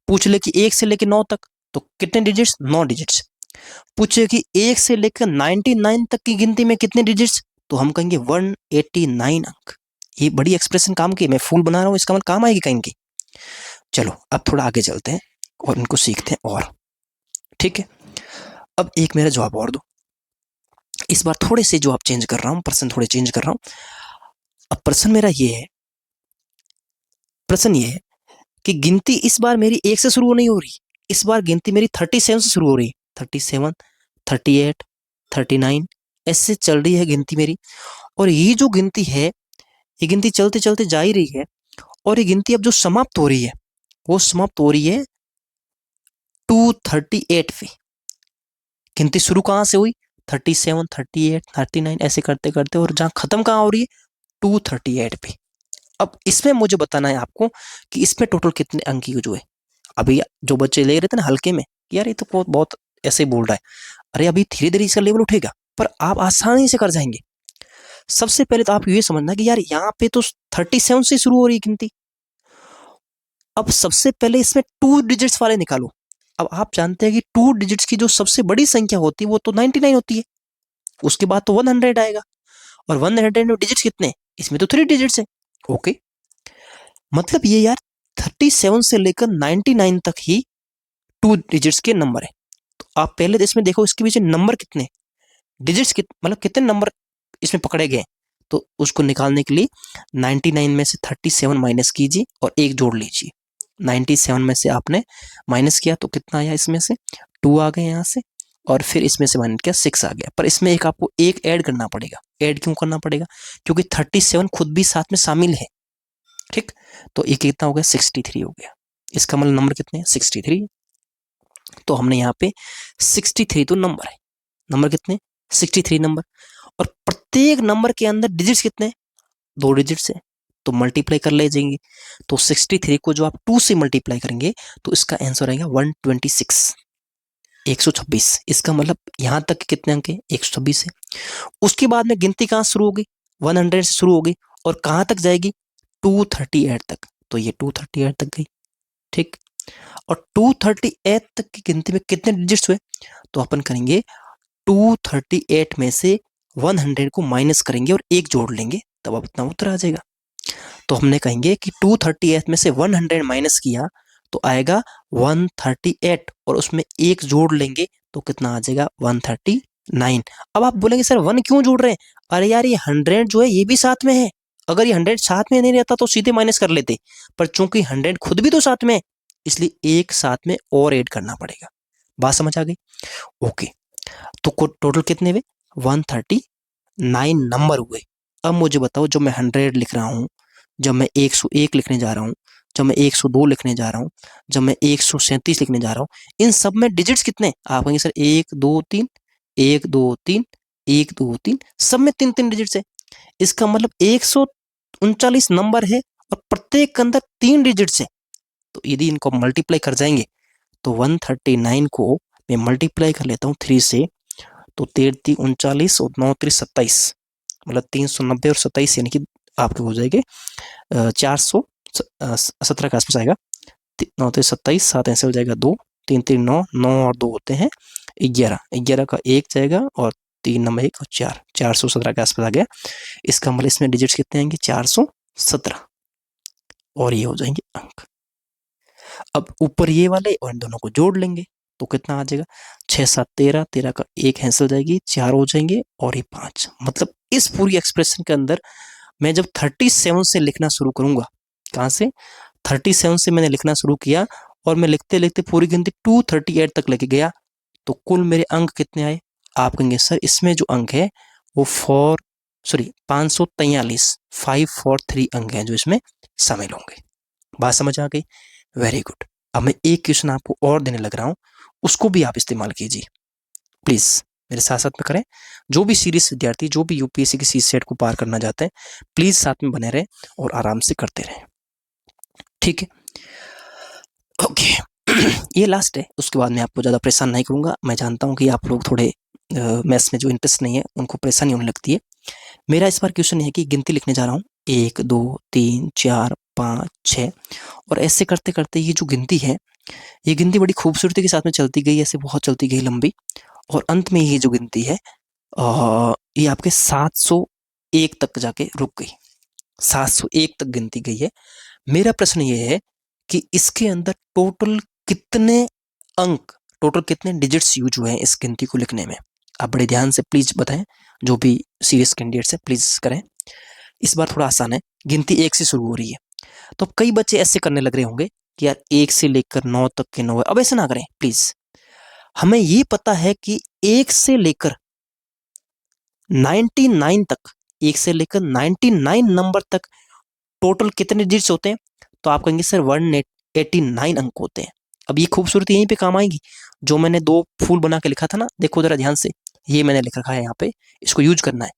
पूछ ले कि 1 से लेकर 9 तक तो कितने डिजिट्स, 9 डिजिट्स। पूछे कि 1 से लेकर 99 तक की गिनती में कितने डिजिट्स, तो हम कहेंगे 189 अंक। ये बड़ी एक्सप्रेशन काम की, मैं फूल बना रहा हूँ, इसका मतलब काम आएगी कहीं की। चलो अब थोड़ा आगे चलते हैं और इनको सीखते हैं और, ठीक है। अब एक मेरा जवाब और दो। इस बार थोड़े से जो आप चेंज कर रहा हूं, प्रश्न थोड़े चेंज कर रहा हूं। अब प्रश्न मेरा ये है, प्रश्न ये है कि गिनती इस बार मेरी 1 से शुरू नहीं हो रही, इस बार गिनती मेरी 37 से शुरू हो रही है। 37, 38, 39 ऐसे चल रही है गिनती मेरी। और ये जो गिनती है, ये गिनती चलते चलते जा ही रही है। और ये गिनती अब जो समाप्त हो रही है, वो समाप्त हो रही है 238 पे। गिनती शुरू कहाँ से हुई, 37, 38, 39 ऐसे करते करते, और जहाँ खत्म कहाँ हो रही है, 238 पे। अब इसमें मुझे बताना है आपको कि इसमें टोटल कितने अंक की जो है। अभी जो बच्चे ले रहे थे ना हल्के में, यार ये तो बहुत बहुत ऐसे बोल रहा है, अरे अभी धीरे धीरे इसका लेवल उठेगा, पर आप आसानी से कर जाएंगे। सबसे पहले तो आप ये समझना कि यार यहाँ पे तो 37 से शुरू हो रही गिनती। अब सबसे पहले इसमें 2 डिजिट्स वाले निकालो। अब आप जानते हैं कि 2 डिजिट्स की जो सबसे बड़ी संख्या होती है वो तो 99 होती है, उसके बाद तो 100 आएगा। और 100 में डिजिट्स कितने, इसमें तो 3 डिजिट्स है। ओके, मतलब ये यार 37 से लेकर 99 तक ही 2 डिजिट्स के नंबर है। तो आप पहले इसमें देखो इसके पीछे नंबर कितने, डिजिट्स मतलब कितने नंबर इसमें पकड़े गए, तो उसको निकालने के लिए 99 में से 37 माइनस कीजिए और एक जोड़ लीजिए। 97 में से आपने माइनस किया तो कितना आया, इसमें से 2 आ गए यहाँ से, और फिर इसमें से माइनस किया 6 आ गया। पर इसमें एक आपको एक ऐड करना पड़ेगा। ऐड क्यों करना पड़ेगा, क्योंकि 37 खुद भी साथ में शामिल है, ठीक। तो ये कितना हो गया, 63 हो गया। इसका मतलब नंबर कितने हैं, 63। तो हमने यहाँ पे 63 तो नंबर है, नंबर कितने, 63 नंबर। और प्रत्येक नंबर के अंदर डिजिट्स कितने, 2 डिजिट्स है, तो मल्टीप्लाई कर ले जाएंगे। तो 63 को जो आप 2 से मल्टीप्लाई करेंगे तो इसका आंसर आएगा 126, 126। इसका मतलब यहां तक कितने अंक है, 126 है। उसके बाद में गिनती कहां शुरू होगी, 100 से शुरू होगी और कहां तक जाएगी, 238 तक। तो ये 238 तक गई, ठीक। और 238 तक की गिनती में कितने डिजिट्स हुए, तो अपन करेंगे 238 में से 100 को माइनस करेंगे और एक जोड़ लेंगे, तब अब इतना उत्तर आ जाएगा। तो हमने कहेंगे कि 238 में से 100 माइनस किया तो आएगा 138, और उसमें एक जोड़ लेंगे तो कितना आ जाएगा, 139। अब आप बोलेंगे सर 1 क्यों जोड़ रहे हैं, अरे यार ये 100 जो है ये भी साथ में है, अगर ये 100 साथ में नहीं रहता तो सीधे माइनस कर लेते, पर चूंकि 100 खुद भी तो साथ में है, इसलिए एक साथ में और ऐड करना पड़ेगा। बात समझ आ गई, ओके। तो टोटल कितने हुए, 139 नंबर हुए। अब मुझे बताओ, जब मैं 100 लिख रहा हूँ, जब मैं 101 लिखने जा रहा हूँ, जब मैं 102 लिखने जा रहा हूँ, जब मैं 137 लिखने जा रहा हूँ, इन सब में डिजिट्स कितने, आप कहेंगे सर 1 2 3, 1 2 3, 1 2 3, सब में 3 3 डिजिट्स है। इसका मतलब 139 नंबर है और प्रत्येक के अंदर 3 डिजिट्स है। तो यदि इनको मल्टीप्लाई कर जाएंगे तो 139 को मैं मल्टीप्लाई कर लेता हूँ 3 से, तो 13 39 और 9 3 27, मतलब 390 और 27, यानी कि आपके हो जाएंगे 417 के आसपास आएगा। 9 3 27, 7 ऐसे हो जाएगा 2, 3 3 9, 9 और 2 होते हैं 11, 11 का 1 जाएगा और 3 नंबर 1 और 4, 417 के आसपास आ गया। इसका मतलब इसमें डिजिट्स कितने आएंगे, 417, और ये हो जाएंगे अंक। अब ऊपर ये वाले और इन दोनों को जोड़ लेंगे तो कितना आ जाएगा, 6 7 13, 13 का 1 कैंसिल जाएगी, 4 हो जाएंगे और ये 5। मतलब इस पूरी एक्सप्रेशन के अंदर मैं जब 37 से लिखना शुरू करूंगा, कहां से, 37 से मैंने लिखना शुरू किया और मैं लिखते लिखते पूरी गिनती 238 तक लेके गया, तो कुल मेरे अंक कितने आए, आप कहेंगे सर इसमें जो अंक है वो 543, 543 अंक हैं जो इसमें शामिल होंगे। बात समझ आ गई, वेरी गुड। अब मैं एक क्वेश्चन आपको और देने लग रहा हूं, उसको भी आप इस्तेमाल कीजिए प्लीज। मेरे साथ साथ में करें। जो भी सीरियस विद्यार्थी, जो भी यूपीएससी की सीसेट को पार करना चाहते हैं, प्लीज साथ में बने रहें और आराम से करते रहें, ठीक है। ओके ये लास्ट है, उसके बाद मैं आपको ज़्यादा परेशान नहीं करूँगा। मैं जानता हूँ कि आप लोग थोड़े मैथ्स में जो इंटरेस्ट नहीं है उनको परेशानी होने लगती है। मेरा इस बार क्वेश्चन है कि गिनती लिखने जा रहा हूँ, 1 2 3 4 5 6, और ऐसे करते करते ये जो गिनती है, ये गिनती बड़ी खूबसूरती के साथ में चलती गई, ऐसे बहुत चलती गई लंबी, और अंत में ये जो गिनती है ये आपके 701 तक जाके रुक गई। 701 तक गिनती गई है। मेरा प्रश्न ये है कि इसके अंदर टोटल कितने अंक, टोटल कितने डिजिट्स यूज हुए हैं इस गिनती को लिखने में। आप बड़े ध्यान से प्लीज बताएं, जो भी सीरियस कैंडिडेट्स है प्लीज करें। इस बार थोड़ा आसान है, गिनती 1 से शुरू हो रही है। तो कई बच्चे ऐसे करने लग रहे होंगे कि यार 1 से लेकर 9 तक के 9 है। अब ऐसे ना करें प्लीज। हमें ये पता है कि 1 से लेकर 99 तक, 1 से लेकर 99 नंबर तक टोटल कितने डिजिट्स होते हैं। तो आप कहेंगे सर 189 अंक होते हैं। अब ये खूबसूरती यहीं पे काम आएगी। जो मैंने 2 फूल बना के लिखा था ना, देखो जरा ध्यान से, ये मैंने लिख रखा है यहाँ पे, इसको यूज करना है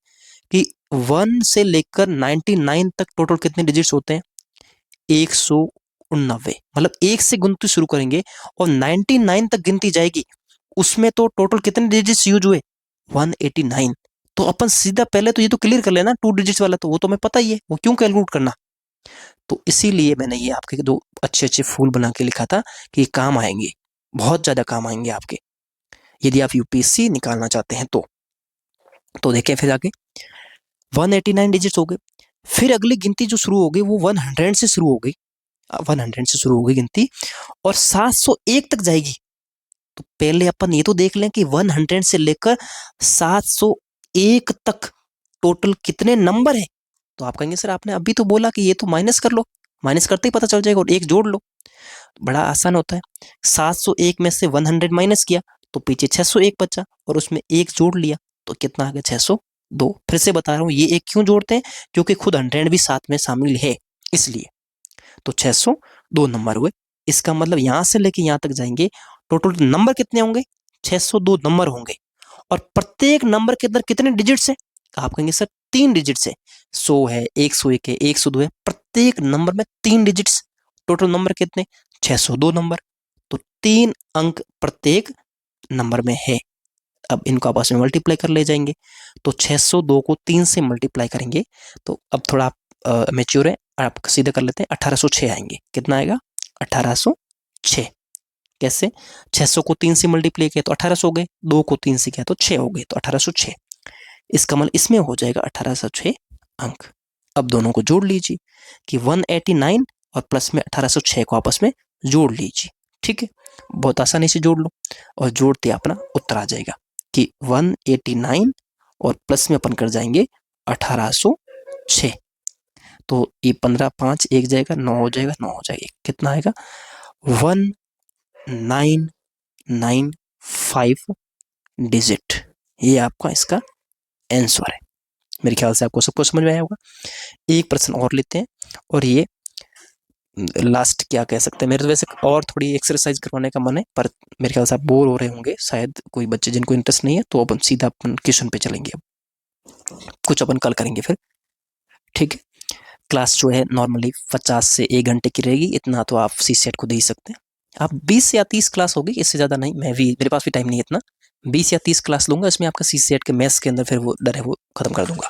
कि 1 से लेकर 99 तक टोटल कितने डिजिट्स होते हैं, 189। मतलब 1 से गिनती शुरू करेंगे और 99 तक गिनती जाएगी, उसमें तो टोटल कितने डिजिट्स यूज हुए, 189। तो अपन सीधा पहले तो ये तो क्लियर कर लेना, 2 डिजिट्स वाला तो वो तो हमें पता ही है, वो क्यों कैलकुलेट करना। तो इसीलिए मैंने ये आपके 2 अच्छे अच्छे फूल बना के लिखा था कि काम आएंगे, बहुत ज्यादा काम आएंगे आपके, यदि आप यूपीएससी निकालना चाहते हैं तो देखें फिर आगे 189 डिजिट्स हो गए। फिर अगली गिनती जो शुरू हो गई वो 100 से शुरू हो गई, 100 से शुरू हो गई गिनती और 701 तक जाएगी। तो पहले अपन ये तो देख लें कि 100 से लेकर 701 तक टोटल कितने नंबर है। तो आप कहेंगे सर आपने अभी तो बोला कि ये तो माइनस कर लो, माइनस करते ही पता चल जाएगा, और एक जोड़ लो। बड़ा आसान होता है, 701 में से 100 माइनस किया तो पीछे 601 बचा, और उसमें एक जोड़ लिया तो कितना आ गया, 602। फिर से बता रहा हूँ ये एक क्यों जोड़ते हैं, क्योंकि खुद 100 भी साथ में शामिल है इसलिए। तो 602 नंबर हुए। इसका मतलब यहां से लेके यहां तक जाएंगे, टोटल नंबर कितने होंगे, 602 नंबर होंगे। और प्रत्येक नंबर के अंदर कितने डिजिट्स है, आप कहेंगे सर 3 डिजिट्स है, 100 है, 101 है, 102 है, प्रत्येक नंबर में 3 डिजिट्स। टोटल नंबर कितने, 602 नंबर। तो 3 अंक प्रत्येक नंबर में है। अब इनको आपस में मल्टीप्लाई कर ले जाएंगे, तो 602 को 3 से मल्टीप्लाई करेंगे। तो अब थोड़ा आप मेच्योर है, आप सीधे कर लेते हैं, 1806 आएंगे। कितना आएगा, 1806। कैसे, 600 को 3 से मल्टीप्लाई किया तो 1800 हो गए, 2 को 3 से किया तो 6 हो गए, तो 1806। इसका मतलब इसमें हो जाएगा 1806 अंक। अब दोनों को जोड़ लीजिए कि 189 और प्लस में 1806 को आपस में जोड़ लीजिए, ठीक है। बहुत आसानी से जोड़ लो और जोड़ते अपना उत्तर आ जाएगा कि 189 और प्लस में अपन कर जाएंगे 1806। तो ये 15 5 एक जाएगा, 9 हो जाएगा, 9 हो जाएगा, कितना आएगा, 1995 डिजिट। ये आपका इसका आंसर है। मेरे ख्याल से आपको सबको समझ में आया होगा। एक प्रश्न और लेते हैं, और ये लास्ट क्या कह सकते हैं, मेरे वैसे और थोड़ी एक्सरसाइज करवाने का मन है, पर मेरे ख्याल से आप बोर हो रहे होंगे शायद, कोई बच्चे जिनको इंटरेस्ट नहीं है, तो अपन सीधा अपन क्वेश्चन पे चलेंगे। अब कुछ अपन कल करेंगे फिर, ठीक है। क्लास जो है नॉर्मली 50 से 1 घंटे की रहेगी, इतना तो आप सी सेट को दे ही सकते हैं। आप 20 या 30 क्लास होगी, इससे ज़्यादा नहीं, मेरे पास भी टाइम नहीं है इतना। 20 या 30 क्लास लूंगा, इसमें आपका सी सेट के मैथ्स के अंदर फिर वो डर है वो खत्म कर दूंगा,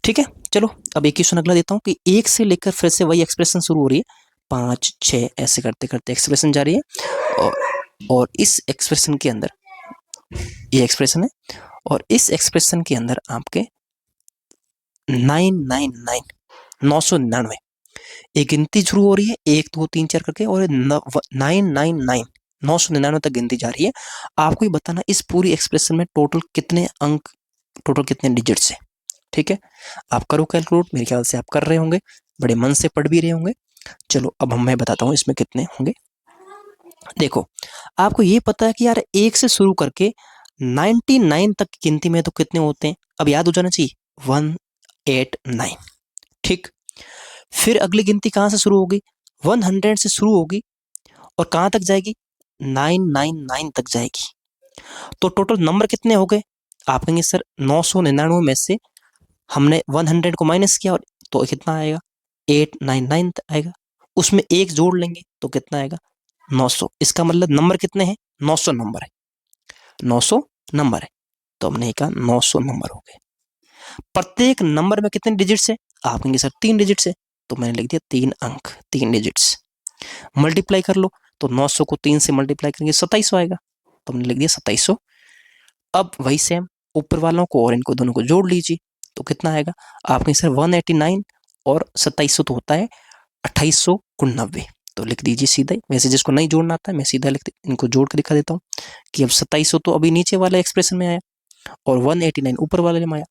ठीक है। चलो अब एक क्वेश्चन अगला देता हूँ कि 1 से लेकर फिर से वही एक्सप्रेशन शुरू हो रही है, 5 6 ऐसे करते करते एक्सप्रेशन जा रही है, और इस एक्सप्रेशन के अंदर ये एक्सप्रेशन है, और इस एक्सप्रेशन के अंदर आपके 999 एक गिनती शुरू हो रही है, 1 2 3 4 करके, और 999 तक गिनती जा रही है। आपको ये बताना इस पूरी एक्सप्रेशन में टोटल कितने अंक, टोटल कितने डिजिट्स है, ठीक है। आप करो कैलकुलेट, मेरे ख्याल से आप कर रहे होंगे, बड़े मन से पढ़ भी रहे होंगे। चलो अब मैं बताता हूँ इसमें कितने होंगे। देखो आपको ये पता है कि यार 1 से शुरू करके 99 तक की गिनती में तो कितने होते हैं, अब याद हो जाना चाहिए, 189, ठीक। फिर अगली गिनती कहां से शुरू होगी, 100 से शुरू होगी, और कहां तक जाएगी, 999 तक जाएगी। तो टोटल नंबर कितने हो गए, आप कहेंगे सर 999 में से हमने 100 को माइनस किया और तो कितना आएगा 899 आएगा, उसमें एक जोड़ लेंगे तो कितना आएगा 900। इसका मतलब नंबर कितने हैं 900 नंबर है, 900 नंबर है। तो हमने कहा 900 नंबर हो गए। प्रत्येक नंबर में कितने डिजिट्स है, आप कहेंगे सर 3 डिजिट्स है, तो मैंने लिख दिया 3 अंक 3 डिजिट्स। मल्टीप्लाई कर लो तो 900 को 3 से मल्टीप्लाई करेंगे 2700 आएगा, तो हमने लिख दिया 2700। अब वही सेम ऊपर वालों को और इनको दोनों को जोड़ लीजिए तो कितना आएगा, आप कहेंगे सर 189 और 2700 तो होता है 2890, तो लिख दीजिए सीधा ही। वैसे जिसको नहीं जोड़ना आता है मैं सीधा इनको जोड़ के दिखा देता हूँ कि अब 2700 तो अभी नीचे वाले एक्सप्रेशन में आया और 189 ऊपर वाले में आया,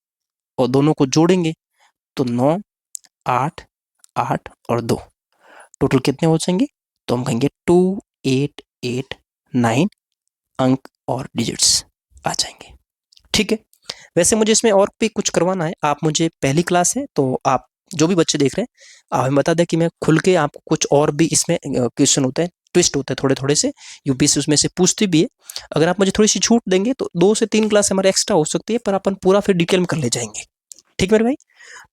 और दोनों को जोड़ेंगे तो 9 8 8 और 2 टोटल कितने हो जाएंगे, तो हम कहेंगे 2889 अंक और डिजिट्स आ जाएंगे। ठीक है। वैसे मुझे इसमें और भी कुछ करवाना है, आप मुझे पहली क्लास है तो आप जो भी बच्चे देख रहे हैं आप हमें बता दें कि मैं खुल के आपको कुछ और भी इसमें क्वेश्चन होते हैं, ट्विस्ट होते हैं थोड़े थोड़े से, यूपीएससी उसमें से पूछती भी है। अगर आप मुझे थोड़ी सी छूट देंगे तो 2 से 3 क्लास हमारे एक्स्ट्रा हो सकती है, पर अपन पूरा फिर डिटेल में कर ले जाएंगे। ठीक मेरे भाई,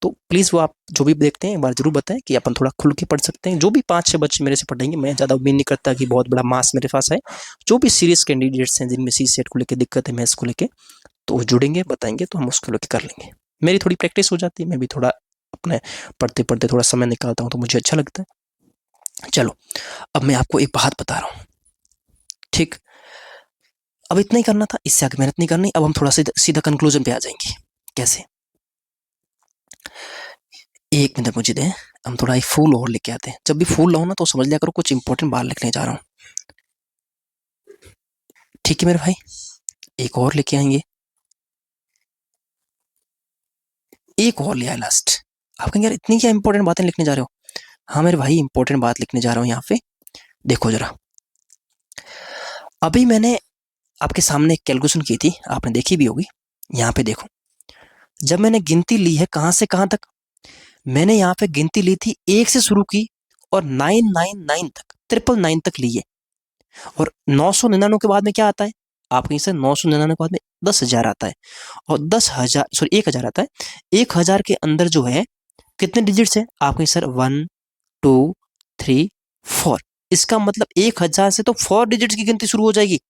तो प्लीज़ वो आप जो भी देखते हैं एक बार जरूर बताएं कि अपन थोड़ा खुल के पढ़ सकते हैं। जो भी 5-6 बच्चे मेरे से पढ़ेंगे, मैं ज़्यादा उम्मीद नहीं करता कि बहुत बड़ा मास मेरे पास है। जो भी सीरियस कैंडिडेट्स हैं जिनमें सी सेट को लेकर दिक्कत है, मैथ्स को लेकर, तो वो जुड़ेंगे बताएंगे तो हम उसको लेकर कर लेंगे। मेरी थोड़ी प्रैक्टिस हो जाती है, मैं भी थोड़ा अपने पढ़ते पढ़ते थोड़ा समय निकालता हूँ तो मुझे अच्छा लगता है। चलो अब मैं आपको एक बात बता रहा हूँ, ठीक, अब इतना ही करना था, इससे आगे मेहनत नहीं करनी। अब हम थोड़ा सीधा कंक्लूजन पे आ जाएंगे। कैसे, एक मिनट मुझे दें, हम थोड़ा एक फूल और लेके आते हैं। जब भी फूल लाओ ना तो समझ लिया करो कुछ इंपॉर्टेंट बात लिखने जा रहा हूँ। ठीक है मेरे भाई, एक और लेके आएंगे, एक और ले आए लास्ट। आप कहेंगे यार इतनी क्या इंपॉर्टेंट बातें लिखने जा रहे हो। हाँ मेरे भाई इंपॉर्टेंट बात लिखने जा रहा हूँ यहाँ पे। देखो जरा, अभी मैंने आपके सामने एक कैलकुलेशन की थी, आपने देखी भी होगी। यहाँ पे देखो, जब मैंने गिनती ली है कहाँ से कहाँ तक, मैंने यहाँ पे गिनती ली थी 1 से शुरू की और 999 तक, 999 तक ली है। और 999 के बाद में क्या आता है, आप कहीं से 999 के बाद में 10,000 आता है, और 10,000 सॉरी 1,000 आता है। 1,000 के अंदर जो है कितने डिजिट्स है, आप कहीं सर 1 2 3 4। इसका मतलब 1,000 से तो 4 डिजिट्स की गिनती शुरू हो जाएगी,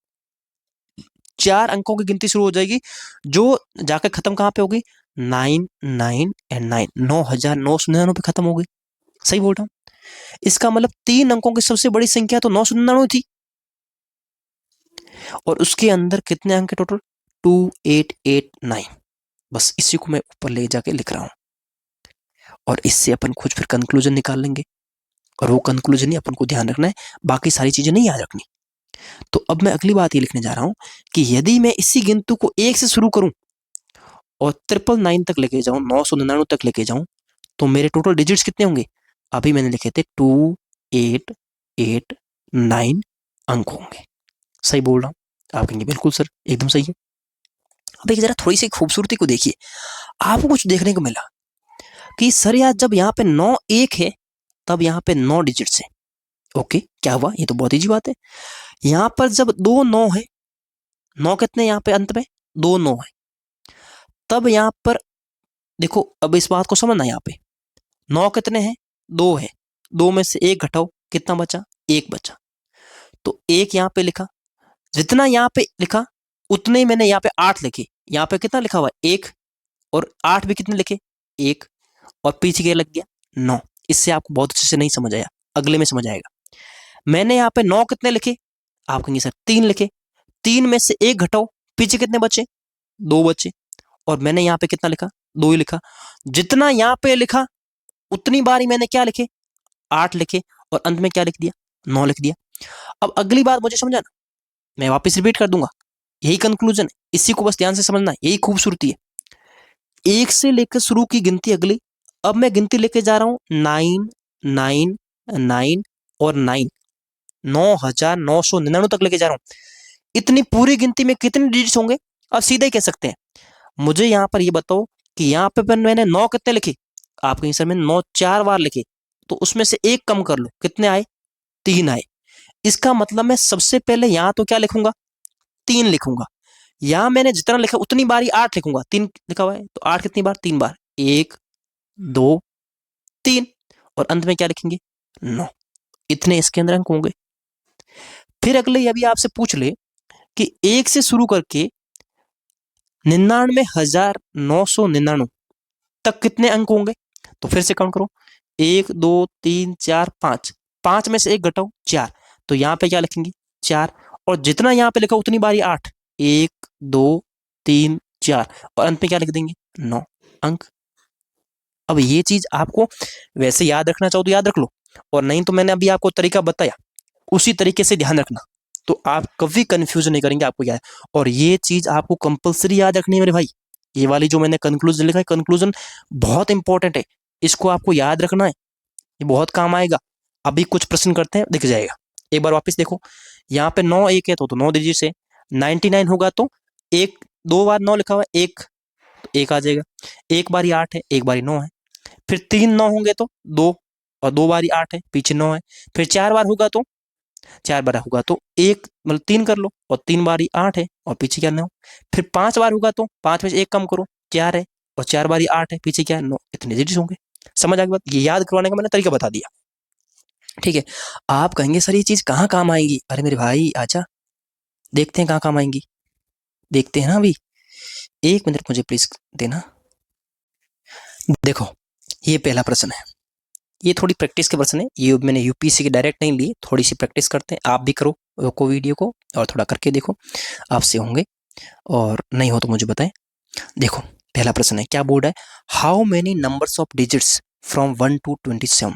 4 अंकों की गिनती शुरू हो जाएगी, जो जाकर खत्म कहाँ पे होगी, 9 9 एंड 9, 9,999 पे खत्म हो गई। सही बोल रहा हूँ। इसका मतलब 3 अंकों की सबसे बड़ी संख्या तो 999 थी, और उसके अंदर कितने अंक है टोटल, 2889। बस इसी को मैं ऊपर ले जाके लिख रहा हूँ, और इससे अपन कुछ फिर कंक्लूजन निकाल लेंगे। और वो कंक्लूजन ही अपन को ध्यान रखना है, बाकी सारी चीजें नहीं याद रखनी। तो अब मैं अगली बात ये लिखने जा रहा हूं कि यदि मैं इसी गिनती को 1 से शुरू करूं और 999 तक लेके जाऊं, 999 तक लेके जाऊं, तो मेरे टोटल डिजिट्स कितने होंगे, अभी मैंने लिखे थे 2889 अंक होंगे। सही बोल रहा हूं, आप कहेंगे बिल्कुल सर एकदम सही है। अब एक जरा थोड़ी सी खूबसूरती को देखिए, आपको कुछ देखने को मिला कि सर यार जब यहाँ पे 9 1 है तब यहाँ पे 9 डिजिट्स है। ओके, क्या हुआ, ये तो बहुत ईजी बात है। यहाँ पर जब 2 9 है, 9 कितने यहाँ पे अंत में 2 9 है, तब यहाँ पर देखो, अब इस बात को समझना, यहाँ पे 9 कितने हैं, 2 है, 2 में से 1 घटाओ, कितना बचा, 1 बचा, तो 1 यहाँ पे लिखा। जितना यहाँ पे लिखा उतने ही मैंने यहाँ पे 8 लिखे। यहाँ पे कितना लिखा हुआ है 1, और 8 भी कितने लिखे 1, और पीछे क्या लग गया 9। इससे आपको बहुत अच्छे से नहीं समझ आया, अगले में समझ आएगा। मैंने यहाँ पे 9 कितने लिखे, आप कहेंगे सर 3 लिखे, 3 में से 1 घटाओ, पीछे कितने बचे 2 बचे, और मैंने यहाँ पे कितना लिखा 2 ही लिखा। जितना यहाँ पे लिखा उतनी बार ही मैंने क्या लिखे 8 लिखे, और अंत में क्या लिख दिया 9 लिख दिया। अब अगली बार मुझे समझा ना, मैं वापस रिपीट कर दूंगा, यही कंक्लूजन है, इसी को बस ध्यान से समझना, यही खूबसूरती है। 1 से लेकर शुरू की गिनती अगली, अब मैं गिनती लेके जा रहा हूं 9 9 9 और 9, 9,999 तक लेके जा रहा हूं। इतनी पूरी गिनती में कितने डिजिट्स होंगे, अब सीधा ही कह सकते हैं। मुझे यहाँ पर ये बताओ कि यहाँ पे मैंने 9 कितने लिखे, आप कहीं सर मैंने 9 4 बार लिखे, तो उसमें से 1 कम कर लो, कितने आए 3 आए। इसका मतलब मैं सबसे पहले यहाँ तो क्या लिखूंगा 3 लिखूंगा, यहां मैंने जितना लिखा उतनी बार ही 8 लिखूंगा, 3 लिखा हुआ है तो 8 कितनी बार, 3 बार, 1 2 3, और अंत में क्या लिखेंगे, 9। इतने इसके अंदर अंक होंगे। फिर अगले अभी आपसे पूछ ले कि 1 से शुरू करके 99,999 तक कितने अंक होंगे, तो फिर से काउंट करो, 1 2 3 4 5, 5 में से एक घटाओ 4, तो यहाँ पे क्या लिखेंगे 4, और जितना यहाँ पे लिखा उतनी बारी 8, 1 2 3 4, और अंत में क्या लिख देंगे 9 अंक। अब ये चीज आपको वैसे याद रखना चाहो तो याद रख लो, और नहीं तो मैंने अभी आपको तरीका बताया उसी तरीके से ध्यान रखना, तो आप कभी कंफ्यूज नहीं करेंगे, आपको क्या है। और ये चीज आपको कंपलसरी याद रखनी है मेरे भाई, ये वाली जो मैंने कंक्लूजन लिखा है, कंक्लूजन बहुत इंपॉर्टेंट है, इसको आपको याद रखना है, ये बहुत काम आएगा। अभी कुछ प्रश्न करते हैं, दिख जाएगा। एक बार वापस देखो, यहाँ पे 9 1 है तो 9 डिजिट से 99 होगा तो एक, 2 बार 9 लिखा हुआ है, एक तो 1 आ जाएगा, एक बारी 8 है, एक बारी 9 है, फिर 3 9 होंगे तो 2, और 2 बारी 8 है, पीछे 9 है, फिर 4 बार होगा तो 4 बार होगा तो एक, मतलब 3 कर लो, और 3 बारी 8 है और पीछे क्या 9, फिर 5 बार होगा तो 5 में से एक कम करो 4 है, और 4 बारी 8 है, पीछे क्या है 9, इतने डिजिट होंगे। समझ आ गई बात, ये याद करवाने का मैंने तरीका बता दिया, ठीक है। आप कहेंगे सर ये चीज कहाँ काम आएगी, अरे मेरे भाई आजा देखते हैं कहाँ काम आएंगी, देखते हैं ना अभी, 1 मिनट मुझे प्लीज देना। देखो ये पहला प्रश्न है, ये थोड़ी प्रैक्टिस के प्रश्न है, ये मैंने यूपीएससी के डायरेक्ट नहीं लिए, थोड़ी सी प्रैक्टिस करते हैं, आप भी करो को वीडियो को और थोड़ा करके देखो, आपसे होंगे, और नहीं हो तो मुझे बताएं। देखो पहला प्रश्न है, क्या बोर्ड है, how many numbers of digits from 1 to 27,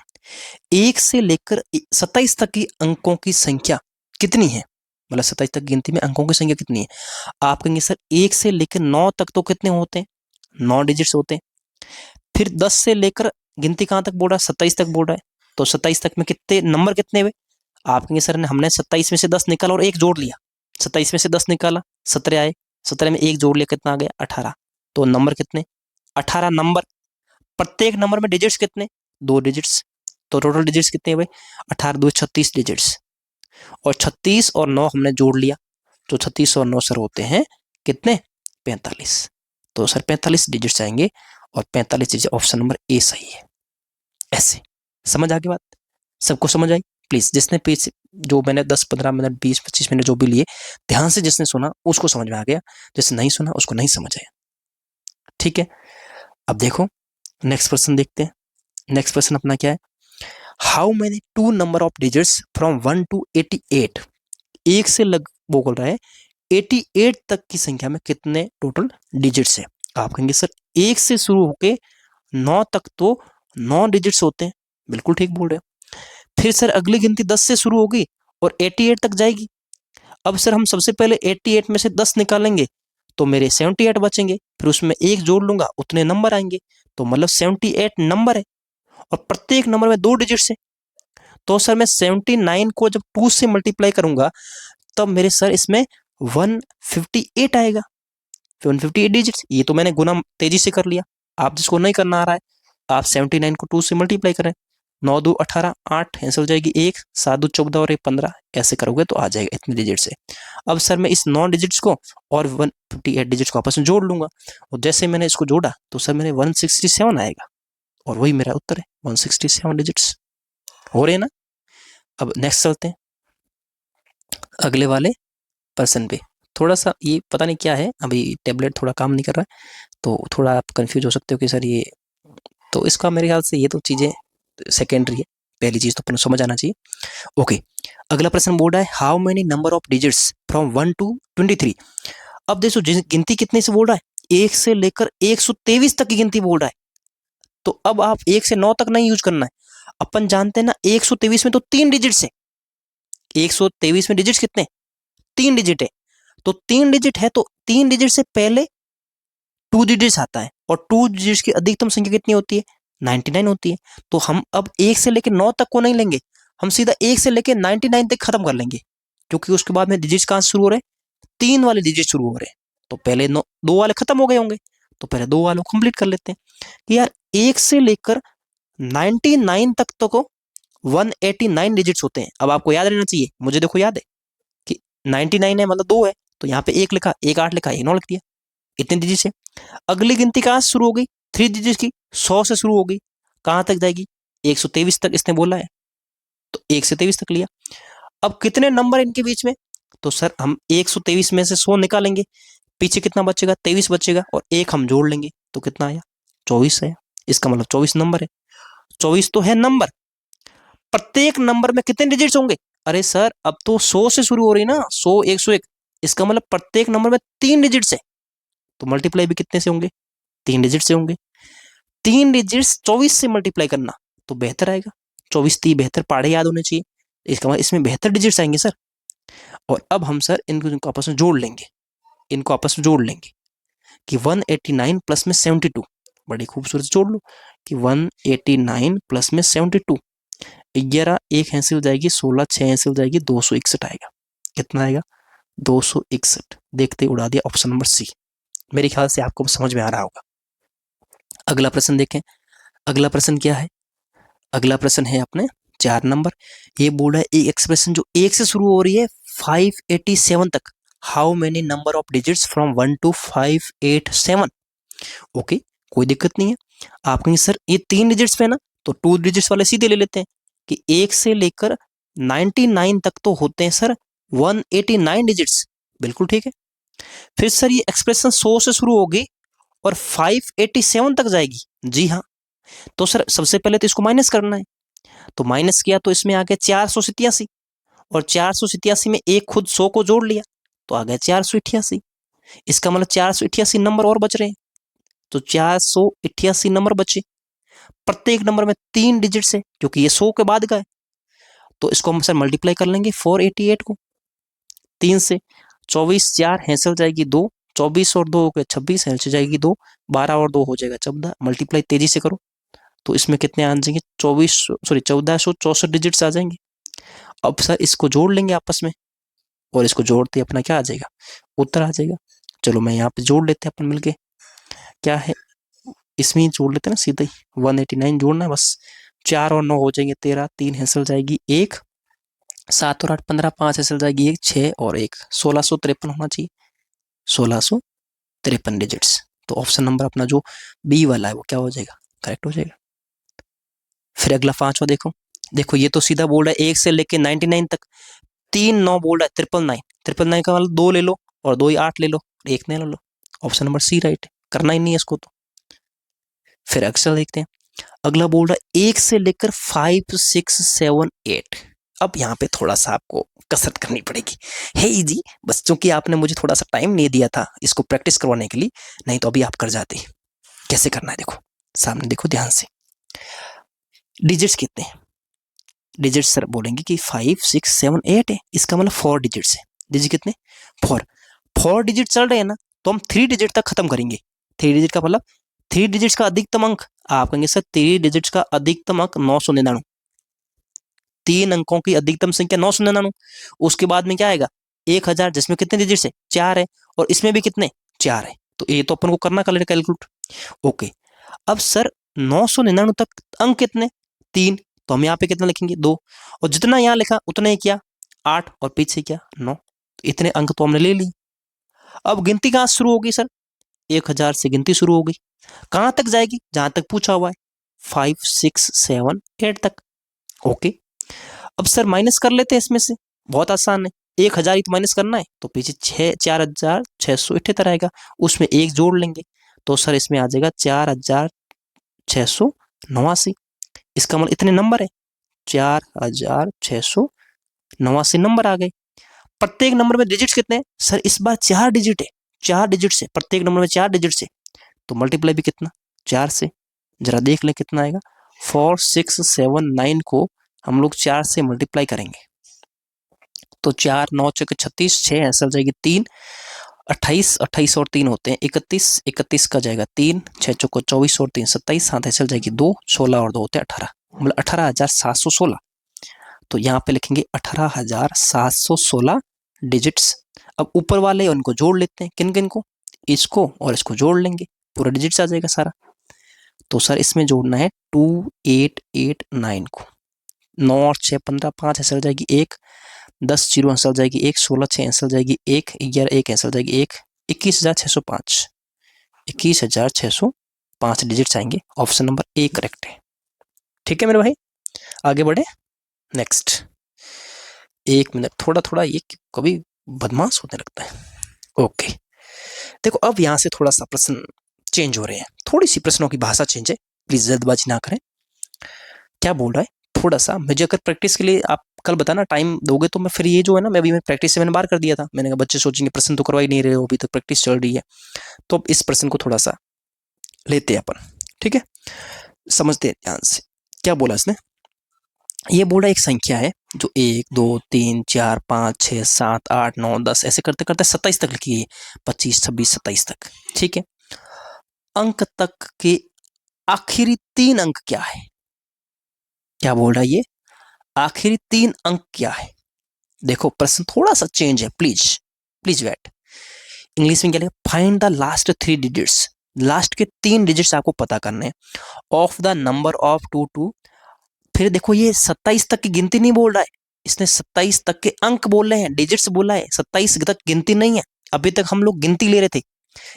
1 से लेकर 27 तक की अंकों की संख्या कितनी है, मतलब 27 तक गिनती में अंकों की संख्या कितनी है। आप कहेंगे सर 1 से लेकर 9 तक तो कितने होते हैं, 9 डिजिट्स होते हैं। फिर 10 से लेकर गिनती कहाँ तक बोल रहा है, 27 तक बोल रहा है, तो 27 तक में कितने नंबर कितने हुए, आप कहेंगे सर ने हमने 27 में से 10 निकाला और एक जोड़ लिया, 27 में से 10 निकाला 17 आए, 17 में एक जोड़ लिया कितना आ गया 18, तो नंबर कितने 18 नंबर, प्रत्येक नंबर में डिजिट्स कितने 2 डिजिट्स, तो टोटल डिजिट्स कितने हुए 18 2 36 डिजिट्स, और 36 और 9 हमने जोड़ लिया, तो 36 और 9 सर होते हैं कितने 45, तो सर 45 डिजिट्स आएंगे, और 45 डिजिट ऑप्शन नंबर ए सही है। ऐसे समझ आ गई बात, सबको समझ आई, प्लीज जिसने पीछे जो मैंने 10 15 मिनट 20 25 मिनट जो भी लिए ध्यान से जिसने सुना उसको समझ में आ गया, जिसने नहीं सुना उसको नहीं समझ आया, ठीक है। अब देखो नेक्स्ट क्वेश्चन देखते हैं, नेक्स्ट क्वेश्चन अपना क्या है, how many to number of digits from 1 to 88, एक से लग वो बोल रहा है 88 तक की संख्या में कितने टोटल डिजिट्स है। आप कहेंगे सर एक से शुरू होके 9 तक तो 9 डिजिट्स होते हैं, बिल्कुल ठीक बोल रहे हो। फिर सर अगली गिनती 10 से शुरू होगी और 88 तक जाएगी, अब सर हम सबसे पहले 88 में से 10 निकालेंगे तो मेरे 78 बचेंगे, फिर उसमें एक जोड़ लूंगा उतने नंबर आएंगे, तो मतलब 78 नंबर है, और प्रत्येक नंबर में 2 डिजिट्स है, तो सर मैं 79 को जब 2 से मल्टीप्लाई करूंगा तब मेरे सर इसमें 158 आएगा, 158 डिजिट्स, ये तो मैंने गुना तेजी से कर लिया। आप जिसको नहीं करना आ रहा है आप 79 को 2 से मल्टीप्लाई करें, 9 2 18, 8 कैंसिल हो जाएगी, 1 7 2 14 और 1 15, ऐसे करोगे तो आ जाएगा इतने डिजिट से। अब सर मैं इस 9 डिजिट्स को और 158 डिजिट्स को आपस में जोड़ लूंगा, और जैसे मैंने इसको जोड़ा तो सर मेरे 167 आएगा, और वही मेरा उत्तर है 167 डिजिट्स, हो रहे हैं ना। अब नेक्स्ट चलते हैं अगले वाले पर्सन पे, थोड़ा सा ये पता नहीं क्या है, अभी टेबलेट थोड़ा काम नहीं कर रहा है तो थोड़ा आप कंफ्यूज हो सकते हो कि सर ये, तो इसका मेरे ख्याल से ये तो चीज़ें सेकेंडरी है, पहली चीज़ तो अपने समझ आना चाहिए। ओके अगला प्रश्न बोल रहा है, how many number of digits from 1 to 23, अब देखो गिनती कितने से बोल रहा है, 1 से लेकर 123 तक की गिनती बोल रहा है, तो अब आप 1 से 9 तक नहीं यूज करना है, अपन जानते हैं ना 123 में तो 3 डिजिट्स है, 123 में डिजिट्स कितने 3 डिजिट है, तो 3 डिजिट है तो 3 डिजिट से पहले 2 डिजिट्स आता है, और 2 डिजिट्स की अधिकतम संख्या कितनी होती है 99 होती है, तो हम अब 1 से लेकर 9 तक को नहीं लेंगे, हम सीधा 1 से लेकर 99 तक खत्म कर लेंगे, क्योंकि उसके बाद में डिजिट्स कहां से शुरू हो रहे हैं 3 वाले डिजिट शुरू हो रहे हैं, तो पहले 2 वाले खत्म हो गए होंगे, तो पहले 2 वालों को कंप्लीट कर लेते हैं कि यार 1 से लेकर 99 तक तो को 189 डिजिट्स होते हैं। अब आपको याद रहना चाहिए, मुझे देखो याद है कि 99 है मतलब 2 है, तो यहाँ पे 1 लिखा, 1 8 लिखा, 1 9 लिख दिया, इतने डिजिट से। अगली गिनती कहाँ से शुरू हो गई? 3 डिजिट की, 100 से शुरू हो गई, कहाँ तक जाएगी? 123 तक इसने बोला है, तो 1 से 23 तक लिया। अब कितने नंबर इनके बीच में? तो सर हम 123 में से 100 निकालेंगे, पीछे कितना बचेगा? 23 बचेगा, और 1 हम जोड़ लेंगे तो कितना आया? 24 आया। इसका मतलब 24 नंबर है। 24 तो है नंबर, प्रत्येक नंबर में कितने डिजिट्स होंगे? अरे सर अब तो 100 से शुरू हो रही ना, 100 101, इसका मतलब प्रत्येक नंबर में 3 डिजिट्स है, तो मल्टीप्लाई भी कितने से होंगे? 3 डिजिट से होंगे। 3 डिजिट्स 24 से मल्टीप्लाई करना तो बेहतर आएगा, 24 3 72, पहाड़े याद होने चाहिए, इसका मतलब इसमें 72 डिजिट्स आएंगे सर। और अब हम सर इनको आपस में जोड़ लेंगे, इनको आपस में जोड़ लेंगे कि 189 प्लस में 72, बड़ी खूबसूरत जोड़ लो कि 189 प्लस में 72, 11 1 ऐसे हो जाएगी, 16 6 ऐसे हो जाएगी, 261 आएगा। कितना आएगा? 261। देखते उड़ा दिया ऑप्शन नंबर सी। मेरे ख्याल से आपको समझ में आ रहा होगा। अगला प्रश्न देखें। अगला प्रश्न क्या है? अगला प्रश्न है अपने 4 नंबर। ये बोल रहा है एक एक्सप्रेशन जो 1 से शुरू हो रही है 587 तक, how many number of digits from 1 to 587। Okay, कोई दिक्कत नहीं है। आप कहेंगे सर ये 3 डिजिट्स पे है ना, तो 2 डिजिट्स वाले सीधे ले लेते हैं कि 1 से लेकर 99 तक तो होते हैं सर 189 डिजिट्स। बिल्कुल ठीक है। फिर सर ये एक्सप्रेशन 100 से शुरू होगी और 587 तक जाएगी। जी हाँ। तो सर सबसे पहले तो इसको माइनस करना है, तो माइनस किया तो इसमें आ गया 487, और 487 में एक खुद 100 को जोड़ लिया तो आ गया 488। इसका मतलब 488 नंबर और बच रहे हैं, तो 488 नंबर बचे। प्रत्येक नंबर में 3 डिजिट से, क्योंकि ये 100 के बाद का है, तो इसको हम सर मल्टीप्लाई कर लेंगे 488 को 3 से। 24 4 हैंसल जाएगी 2, 24 और 2 हो गए 26, हैंसल जाएगी 2, 12 और 2 हो जाएगा 14। मल्टीप्लाई तेजी से करो तो इसमें कितने आ जाएंगे? 1464 डिजिट्स आ जाएंगे। अब सर इसको जोड़ लेंगे आपस में, और इसको जोड़ते अपना क्या आ जाएगा? उत्तर आ जाएगा। चलो मैं यहाँ पे जोड़ लेते हैं अपन मिलके, क्या है इसमें ही जोड़ लेते हैं ना सीधा ही, 189 जोड़ना है बस। 4 और 9 हो जाएंगे 13, 3 हैंसल जाएगी 1, 7 और 8 15, 5 हैंसल जाएगी 1, 6 और 1 1653 होना चाहिए, 1653 डिजिट्स। तो ऑप्शन नंबर अपना जो बी वाला है वो क्या हो जाएगा? करेक्ट हो जाएगा। फिर अगला 5वां देखो। देखो ये तो सीधा बोल रहा है 1 से लेके 99 तक, 3 9 बोल रहा है 999, 999 का मतलब 2 ले लो, और 2 ही 8 ले लो, 1 नहीं ले लो। ऑप्शन नंबर सी राइट है, करना ही नहीं है इसको तो। फिर अक्सर देखते हैं। अगला बोल रहा है 1 से लेकर 5 6 7 8। अब यहाँ पे थोड़ा सा आपको कसरत करनी पड़ेगी, है इजी, बस चूंकि आपने मुझे थोड़ा सा टाइम नहीं दिया था इसको प्रैक्टिस करवाने के लिए, नहीं तो अभी आप कर जाते। कैसे करना है देखो, सामने देखो ध्यान से। डिजिट्स कितने हैं? डिजिट सर बोलेंगे कि 5 6 7 8 है, इसका मतलब 4 डिजिट्स है। डिजिट कितने? 4 डिजिट चल रहे हैं ना, तो हम 3 डिजिट तक खत्म करेंगे। 3 डिजिट का मतलब 3 डिजिट्स का अधिकतम अंक, आप कहेंगे सर 3 डिजिट्स का अधिकतम अंक 999, 3 अंकों की अधिकतम संख्या 999। उसके बाद में क्या आएगा? 1000, जिसमें कितने डिजिट्स है? 4 है, और इसमें भी कितने? 4 है, तो ये तो अपन को करना कैलकुलेट। ओके, अब सर 999 तक अंक कितने? 3, तो हम यहाँ पे कितना लिखेंगे? 2, और जितना यहाँ लिखा उतना ही क्या? 8, और पीछे क्या? 9। तो इतने अंक तो हमने ले ली। अब गिनती कहाँ शुरू होगी सर? 1000 से गिनती शुरू होगी, कहाँ तक जाएगी? जहां तक पूछा हुआ है, 5 6 7 8 तक। ओके, अब सर माइनस कर लेते हैं इसमें से, बहुत आसान है। 1000 ही तो माइनस करना है, तो पीछे 4678 आएगा, उसमें 1 जोड़ लेंगे तो सर इसमें आ जाएगा 4689। इसका मतलब इतने नंबर है, 4689 नंबर आ गए। प्रत्येक नंबर में डिजिट्स कितने हैं सर? इस बार 4 डिजिट है, 4 डिजिट से, प्रत्येक नंबर में 4 डिजिट से, तो मल्टीप्लाई भी कितना? 4 से। जरा देख लें कितना आएगा। 4679 को हम लोग 4 से मल्टीप्लाई करेंगे तो 4 9 6 36, 6 ऐसा जाएगी 3, 28 28 और 3 होते हैं 31, 31 का जाएगा 3, 6 चौको 24 और 3 27, 7 ऐसा जाएगी 2, 16 और 2 होते हैं 18, मतलब 18716। तो यहाँ पे लिखेंगे 18716 डिजिट्स। अब ऊपर वाले उनको जोड़ लेते हैं, किन किन को? इसको और इसको जोड़ लेंगे, पूरा डिजिट्स आ जाएगा सारा। तो सर इसमें जोड़ना है 2889 को, 9 और 6 15, 5 ऐसे हो जाएगी 1, 10 जीरो आंसर जाएगी 1, 16 6 आंसर जाएगी 1, 11 1 आंसर जाएगी 1, 21,605। 21,605 डिजिट्स आएंगे। ऑप्शन नंबर ए करेक्ट है। ठीक है मेरे भाई, आगे बढ़े। नेक्स्ट, 1 मिनट, थोड़ा थोड़ा ये कभी बदमाश होने लगता है। ओके, देखो अब यहां से थोड़ा सा प्रश्न चेंज हो रहे हैं, थोड़ी सी प्रश्नों की भाषा चेंज है, प्लीज जल्दबाजी ना करें। क्या बोल रहा है, थोड़ा सा मुझे अगर प्रैक्टिस के लिए आप कल बताना टाइम दोगे तो मैं फिर ये जो है ना, मैं अभी प्रैक्टिस से मैंने बाहर कर दिया था, मैंने कहा बच्चे सोचेंगे प्रश्न तो करवा ही नहीं रहे हो, अभी तक प्रैक्टिस चल रही है, तो अब इस प्रश्न को थोड़ा सा लेते हैं अपन। ठीक है, समझते हैं ध्यान से। क्या बोला इसने, ये बोला एक संख्या है जो 1 2 3 4 5 6 7 8 9 10 ऐसे करते करते 27 तक लिखी है, 25 26 27 तक। ठीक है, अंक तक के आखिरी 3 अंक क्या है? क्या बोल रहा है ये, आखिरी 3 अंक क्या है? देखो प्रश्न थोड़ा सा चेंज है, प्लीज प्लीज वेट। इंग्लिश में क्या लिखा, find the last 3 digits, last के 3 डिजिट्स आपको पता करने हैं, of the number of 2 to. फिर देखो ये 27 तक की गिनती नहीं बोल रहा है, इसने 27 तक के अंक बोल रहे हैं, डिजिट्स बोला है, 27 तक गिनती नहीं है। अभी तक हम लोग गिनती ले रहे थे,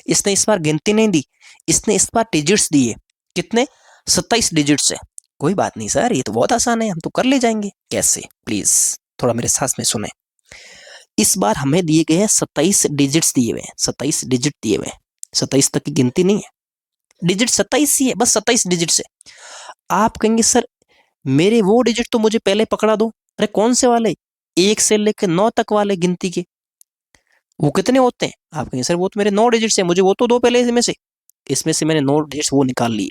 इसने इस बार गिनती नहीं दी, इसने इस बार डिजिट्स दिए। कितने? 27 डिजिट्स है। कोई बात नहीं सर, ये तो बहुत आसान है, हम तो कर ले जाएंगे। कैसे, प्लीज थोड़ा मेरे साथ में सुने। इस बार हमें दिए गए हैं 27 डिजिट्स दिए हुए हैं, 27 डिजिट दिए हुए हैं, 27 तक की गिनती नहीं है, डिजिट 27 ही है, बस 27 डिजिट से। आप कहेंगे सर मेरे वो डिजिट तो मुझे पहले पकड़ा दो। अरे कौन से वाले, 1 से लेकर 9 तक वाले गिनती के, वो कितने होते हैं? आप कहेंगे सर वो तो मेरे 9 डिजिट है, मुझे वो तो दो पहले इसमें से। इसमें से मैंने 9 डिजिट्स वो निकाल लिए,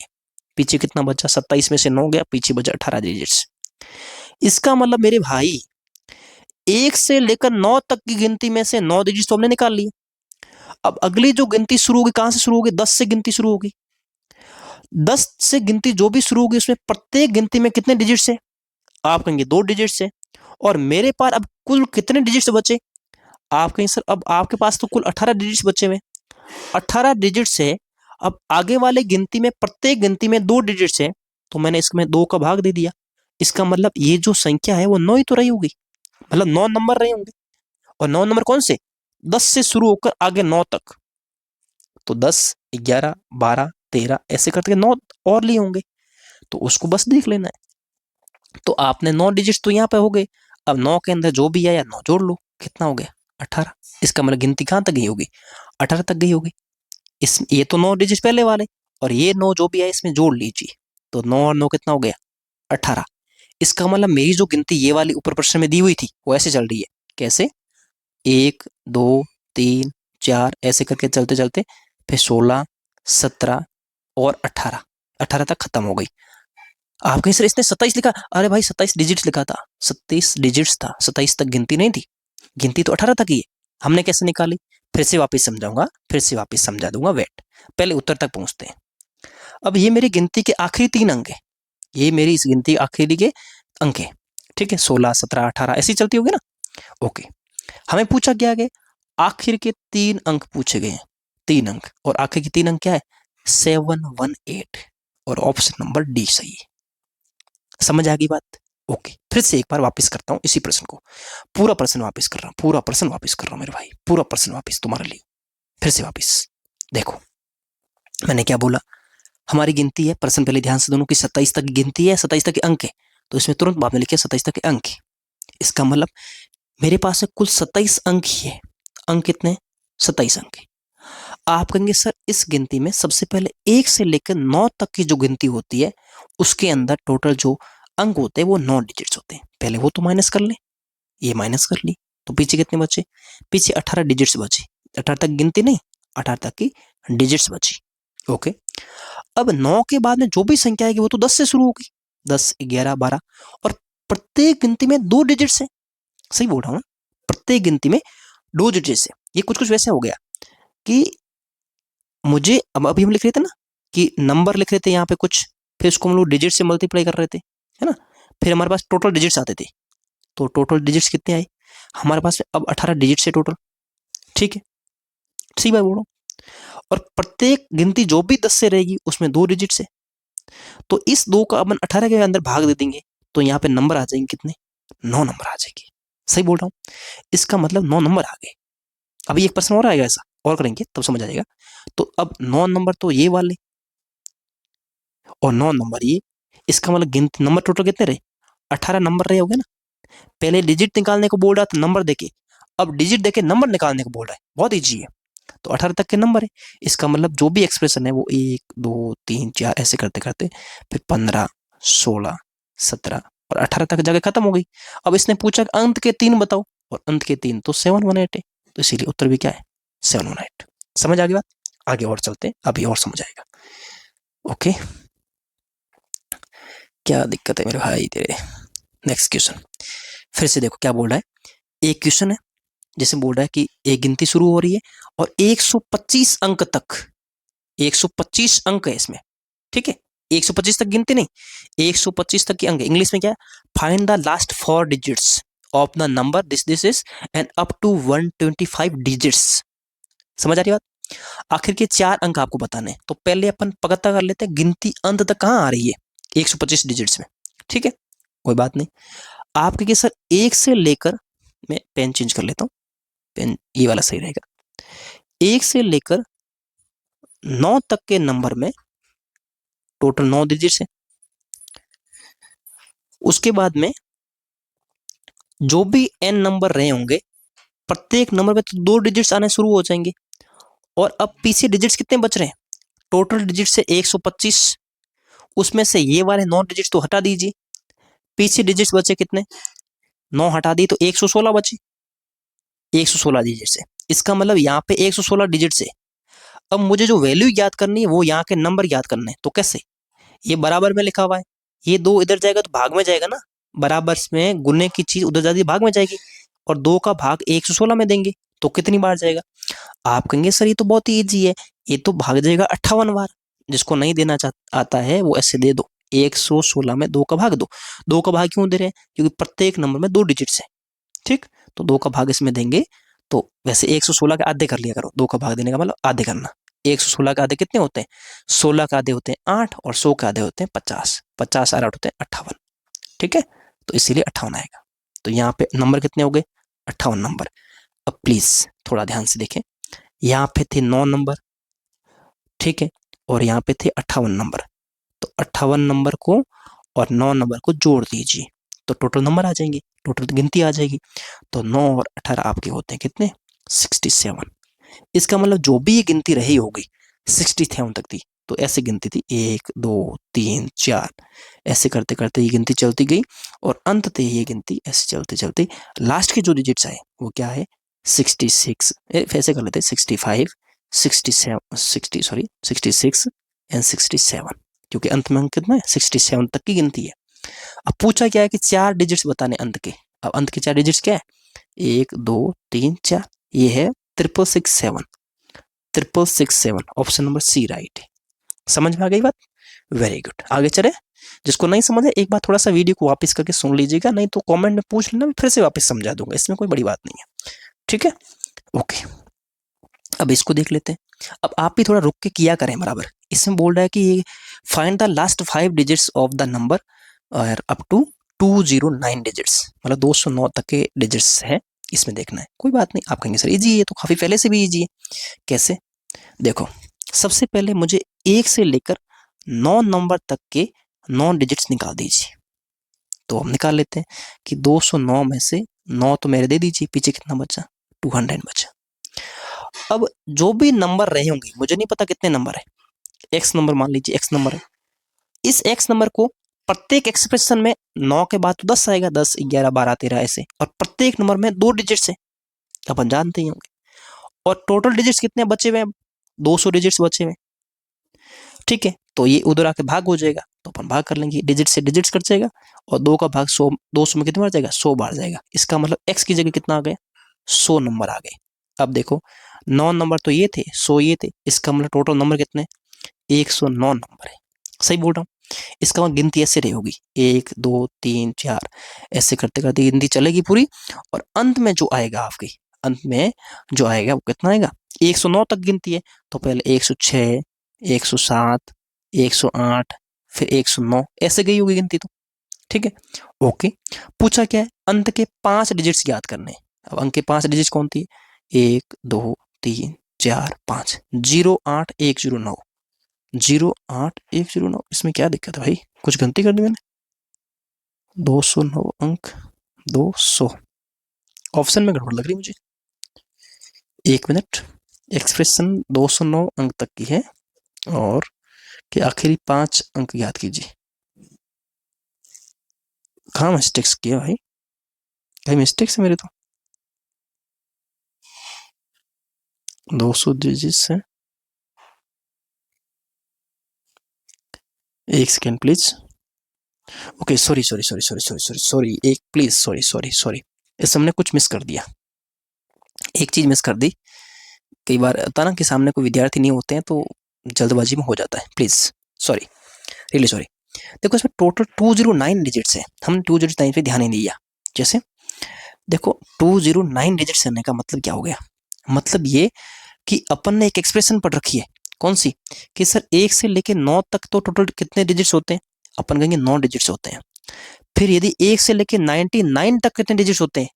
पीछे कितना बचा, 27 में से 9 गया, पीछे बचा 18 डिजिट्स। इसका मतलब मेरे भाई 1 से लेकर 9 तक की गिनती में से 9 डिजिट्स तो हमने निकाल लिए। अब अगली जो गिनती शुरू होगी कहां से शुरू होगी, 10 से गिनती शुरू होगी। 10 से गिनती जो भी शुरू होगी उसमें प्रत्येक गिनती में कितने डिजिट्स है? आप कहेंगे 2 डिजिट्स है। और मेरे पास अब कुल कितने डिजिट्स बचे? आप कहेंगे सर अब आपके पास तो कुल 18 डिजिट्स बचे हुए, 18 डिजिट्स है। अब आगे वाले गिनती में प्रत्येक गिनती में 2 डिजिट्स है, तो मैंने इसमें 2 का भाग दे दिया। इसका मतलब ये जो संख्या है वो 9 ही तो रही होगी, मतलब 9 नंबर रहे होंगे। और 9 नंबर कौन से? 10 से शुरू होकर आगे 9 तक, तो 10 11 12 13 ऐसे करके 9 और लिए होंगे, तो उसको बस देख लेना है। तो आपने 9 डिजिट्स तो यहाँ पे हो गए, अब 9 के अंदर जो भी आया 9 जोड़ लो, कितना हो गया? 18। इसका मतलब गिनती कहां तक गई होगी? 18 तक गई होगी। इस ये तो 9 डिजिट पहले वाले, और ये 9 जो भी है इसमें जोड़ लीजिए, तो 9 और 9 कितना हो गया? 18। इसका मतलब मेरी जो गिनती ये वाली ऊपर प्रश्न में दी हुई थी वो ऐसे चल रही है। कैसे? 1 2 3 4 ऐसे करके चलते चलते फिर 16 17 और 18, 18 तक खत्म हो गई। आप कहीं सर इसने 27 लिखा, अरे भाई 27 डिजिट्स लिखा था, 27 डिजिट्स था, 27 तक गिनती नहीं थी, गिनती तो 18 तक ही है। हमने कैसे निकाली? फिर से वापस समझाऊंगा, फिर से वापस समझा दूंगा, वेट, पहले उत्तर तक पहुंचते हैं। अब ये मेरी गिनती के आखिरी 3 अंक है, ये मेरी इस गिनती आखिरी के अंक है। ठीक है, 16 17 18 ऐसी चलती होगी ना। ओके, हमें पूछा गया कि आखिर के 3 अंक पूछे गए हैं, 3 अंक, और आखिर के 3 अंक क्या है? 718, और ऑप्शन नंबर डी सही है। समझ आ गई बात? ओके, फिर से एक बार वापस करता हूं इसी प्रश्न को, पूरा प्रश्न वापस कर रहा हूं, पूरा प्रश्न वापस कर रहा हूं मेरे भाई, पूरा प्रश्न वापस तुम्हारे लिए, फिर से वापस। देखो मैंने क्या बोला, हमारी गिनती है, प्रश्न पहले ध्यान से दोनों की 27 तक की गिनती है, 27 तक के अंक है, तो इसमें तुरंत बाद में लिखे 27 तक के अंक है। इसका मतलब मेरे पास कुल 27 अंक ही है। अंक कितने? 27 अंक है। आप कहेंगे सर इस गिनती में सबसे पहले 1 से लेकर 9 तक की जो गिनती होती है उसके अंदर टोटल जो अंक होते हैं वो 9 डिजिट्स होते हैं, पहले वो तो माइनस कर ले। ये माइनस कर ली, तो पीछे कितने बचे? पीछे 18 डिजिट्स बचे, 18 तक गिनती नहीं, 18 तक की डिजिट्स बची। ओके, अब 9 के बाद में जो भी संख्या आएगी वो तो 10 से शुरू होगी, 10 11 12, और प्रत्येक गिनती में 2 डिजिट्स है। सही बोल रहा हूं ना, प्रत्येक गिनती में 2 डिजिट्स है। ये कुछ कुछ वैसे हो गया कि मुझे अब अभी हम लिख रहे थे ना कि नंबर लिख रहे थे यहाँ पे कुछ, फिर उसको हम लोग डिजिट से मल्टीप्लाई कर रहे थे, है ना, फिर हमारे पास टोटल डिजिट्स आते थे, तो टोटल डिजिट्स कितने आए हमारे पास? अब 18 डिजिट्स है टोटल। ठीक है, सही बात बोल रहा हूँ। और प्रत्येक गिनती जो भी 10 से रहेगी उसमें 2 डिजिट्स है, तो इस 2 का अपन 18 के अंदर भाग दे देंगे, तो यहाँ पे नंबर आ जाएंगे कितने? 9 नंबर आ जाएंगे। सही बोल रहा हूँ। इसका मतलब 9 नंबर आ गए। अभी एक प्रश्न और आएगा ऐसा, और करेंगे तब समझ आ जाएगा। तो अब 9 नंबर तो ये वाले और 9 नंबर ये, इसका मतलब गिनती नंबर टोटल कितने रहे? 18 नंबर रहे होंगे ना। पहले डिजिट निकालने को बोल रहा था, नंबर देके, अब डिजिट देके नंबर निकालने को बोल रहा है। बहुत ईजी है। तो 18 तक के नंबर है। इसका मतलब जो भी एक्सप्रेशन है वो 1 2 3 4 ऐसे करते करते फिर 15 16 17 और 18 तक जाके खत्म हो गई। अब इसने पूछा अंत के 3 बताओ, और अंत के 3 तो 718 है, तो इसीलिए उत्तर भी क्या है? 718। समझ आ गई बात? आगे और चलते हैं, अभी और समझ आएगा। ओके, क्या दिक्कत है मेरे भाई तेरे? नेक्स्ट क्वेश्चन, फिर से देखो क्या बोल रहा है। एक क्वेश्चन है जिसमें बोल रहा है कि एक गिनती शुरू हो रही है और 125 अंक तक, 125 अंक है इसमें, ठीक है। 125 तक गिनती नहीं, 125 तक की अंक। इंग्लिश में क्या है? Find the last 4 digits of the number this this is end up to 125 digits. समझ आ रही बात? आखिर के 4 अंक आपको बताने हैं। तो पहले अपन पता कर लेते हैं गिनती अंत तक कहाँ आ रही है 125 डिजिट्स में, ठीक है। कोई बात नहीं, आपके के सर एक से लेकर, मैं पेन चेंज कर लेता हूँ, पेन ये वाला सही रहेगा। 1 से लेकर 9 तक के नंबर में टोटल 9 डिजिट्स है। उसके बाद में जो भी n नंबर रहे होंगे, प्रत्येक नंबर में तो 2 डिजिट्स आने शुरू हो जाएंगे। और अब पीछे डिजिट्स कितने बच रहे हैं? टोटल डिजिट्स है 125, उसमें से ये वाले 9 डिजिट्स तो हटा दीजिए। पीछे डिजिट्स बचे कितने? 9 हटा दिए तो 116 बचे। 116 डिजिट्स है, इसका मतलब यहाँ पे 116 डिजिट्स है। अब मुझे जो वैल्यू याद करनी है वो यहाँ के नंबर याद करने हैं। तो कैसे? ये बराबर में लिखा हुआ है, ये 2 इधर जाएगा तो भाग में जाएगा ना, बराबर में गुने की चीज उधर जाती भाग में जाएगी, और 2 का भाग 116 में देंगे तो कितनी बार जाएगा? आप कहेंगे सर ये तो बहुत ही ईजी है, ये तो भाग जाएगा 58 बार। जिसको नहीं देना आता है वो ऐसे दे दो, 116 में 2 का भाग दो। 2 का भाग क्यों दे रहे हैं? क्योंकि प्रत्येक नंबर में 2 डिजिट्स है, ठीक। तो 2 का भाग इसमें देंगे। तो वैसे 116 के आधे कर लिया करो, 2 का भाग देने का मतलब आधे करना। 116 के आधे कितने होते हैं? 16 के आधे होते हैं 8, और 100 के आधे होते हैं 50। 50 और 8 होते हैं 58, ठीक है। तो इसीलिए 58 आएगा। तो यहाँ पे नंबर कितने हो गए? 58 नंबर। अब प्लीज थोड़ा ध्यान से देखें, यहाँ पे थे 9 नंबर, ठीक है, और यहाँ पे थे 58 नंबर। तो 58 नंबर को और 9 नंबर को जोड़ दीजिए तो टोटल नंबर आ जाएंगे, टोटल गिनती आ जाएगी। तो 9 और 18 आपके होते हैं कितने? 67। इसका मतलब जो भी ये गिनती रही होगी 67 तक थी, तो ऐसे गिनती थी 1 2 3 4, ऐसे करते करते ये गिनती चलती गई, और अंततः ये गिनती ऐसे चलते चलते लास्ट के जो डिजिट्स आए वो क्या है? 66, ऐसे कर लेते 65 67 60 सॉरी 66 एंड 67, क्योंकि अंत में कितना है? 67 तक की गिनती है। अब पूछा क्या है कि 4 डिजिट्स बताने अंत के। अब अंत के 4 डिजिट्स क्या है? 1 2 3 4, ये है 667, 667, ऑप्शन नंबर सी राइट है। समझ में आ गई बात? वेरी गुड, आगे चले। जिसको नहीं समझे एक बार थोड़ा सा वीडियो को वापस करके सुन लीजिएगा, नहीं तो कमेंट में पूछ लेना, मैं फिर से वापस समझा दूंगा, इसमें कोई बड़ी बात नहीं है, ठीक है। ओके, अब इसको देख लेते हैं। अब आप भी थोड़ा रुक के किया करें बराबर। इसमें बोल रहा है कि find the last 5 digits of the number और अप टू 209 डिजिट्स, मतलब 209 तक के डिजिट्स है, इसमें देखना है। कोई बात नहीं, आप कहेंगे सर इजी है, तो काफी पहले से भी इजी है। कैसे? देखो, सबसे पहले मुझे 1 से लेकर 9 नंबर तक के 9 डिजिट्स निकाल दीजिए। तो हम निकाल लेते हैं कि 209 में से 9 तो मेरे दे दीजिए, पीछे कितना बचा? 200 बचा। अब जो भी नंबर रहे होंगे, मुझे नहीं पता कितने नंबर है, एक्स नंबर मान लीजिए, एक्स नंबर है। इस एक्स नंबर को प्रत्येक एक्सप्रेशन में 9 के बाद तो 10 आएगा, 10 11 12 13 ऐसे, और प्रत्येक नंबर में 2 डिजिट्स है, अपन जानते ही होंगे। और टोटल डिजिट्स कितने बचे हुए हैं? 200 डिजिट्स बचे हुए, ठीक है। तो ये उधर आके भाग हो जाएगा, तो अपन भाग कर लेंगे, डिजिट से डिजिट्स कट जाएगा, और 2 का भाग 100, 200 में कितने बार जाएगा? 100 बार जाएगा। इसका मतलब एक्स की जगह कितना आ गया? 100 नंबर आ गए। अब देखो, 9 नंबर तो ये थे, 100 ये थे, इसका मतलब टोटल नंबर कितने? 109 नंबर है। सही बोल रहा हूँ? इसका मतलब गिनती ऐसे रही होगी, 1 2 3 4, ऐसे करते करते गिनती चलेगी पूरी, और अंत में जो आएगा आपकी, अंत में जो आएगा वो कितना आएगा? 109 तक गिनती है, तो पहले 106 107 108 फिर 109, ऐसे गई होगी गिनती तो, ठीक है। ओके, पूछा क्या है? अंत के 5 डिजिट्स याद करने। अब अंक के 5 डिजिट्स कौन थी? 1 2 3 4 5। 08109, 08109। इसमें क्या दिक्कत है भाई? कुछ गलती कर दी मैंने? 209 अंक, 200। ऑप्शन में गड़बड़ लग रही मुझे। 1 मिनट। एक्सप्रेशन 209 अंक तक की है और के आखिरी 5 अंक याद कीजिए। कहाँ मिस्टेक्स किया भाई? कहीं मिस्टेक्स है मेरे तो। 200 डिजिट्स है। 1 second please. Okay, sorry sorry sorry sorry sorry sorry sorry, एक प्लीज, सॉरी सॉरी सॉरी। इस हमने कुछ मिस कर दिया, एक चीज मिस कर दी। कई बार होता ना कि सामने कोई विद्यार्थी नहीं होते हैं तो जल्दबाजी में हो जाता है। Please sorry, really sorry. देखो इसमें टोटल 209 डिजिट्स है, हमने 209 पे ध्यान ही नहीं दिया। जैसे देखो 209 डिजिट्स करने का मतलब क्या हो गया? मतलब ये कि अपन ने एक एक्सप्रेशन पढ़ रखी है। कौन सी? कि सर 1 से लेके 9 तक तो टोटल कितने डिजिट्स होते हैं? अपन कहेंगे 9 डिजिट्स होते हैं। फिर यदि 1 से लेके 99 तक कितने डिजिट्स होते हैं?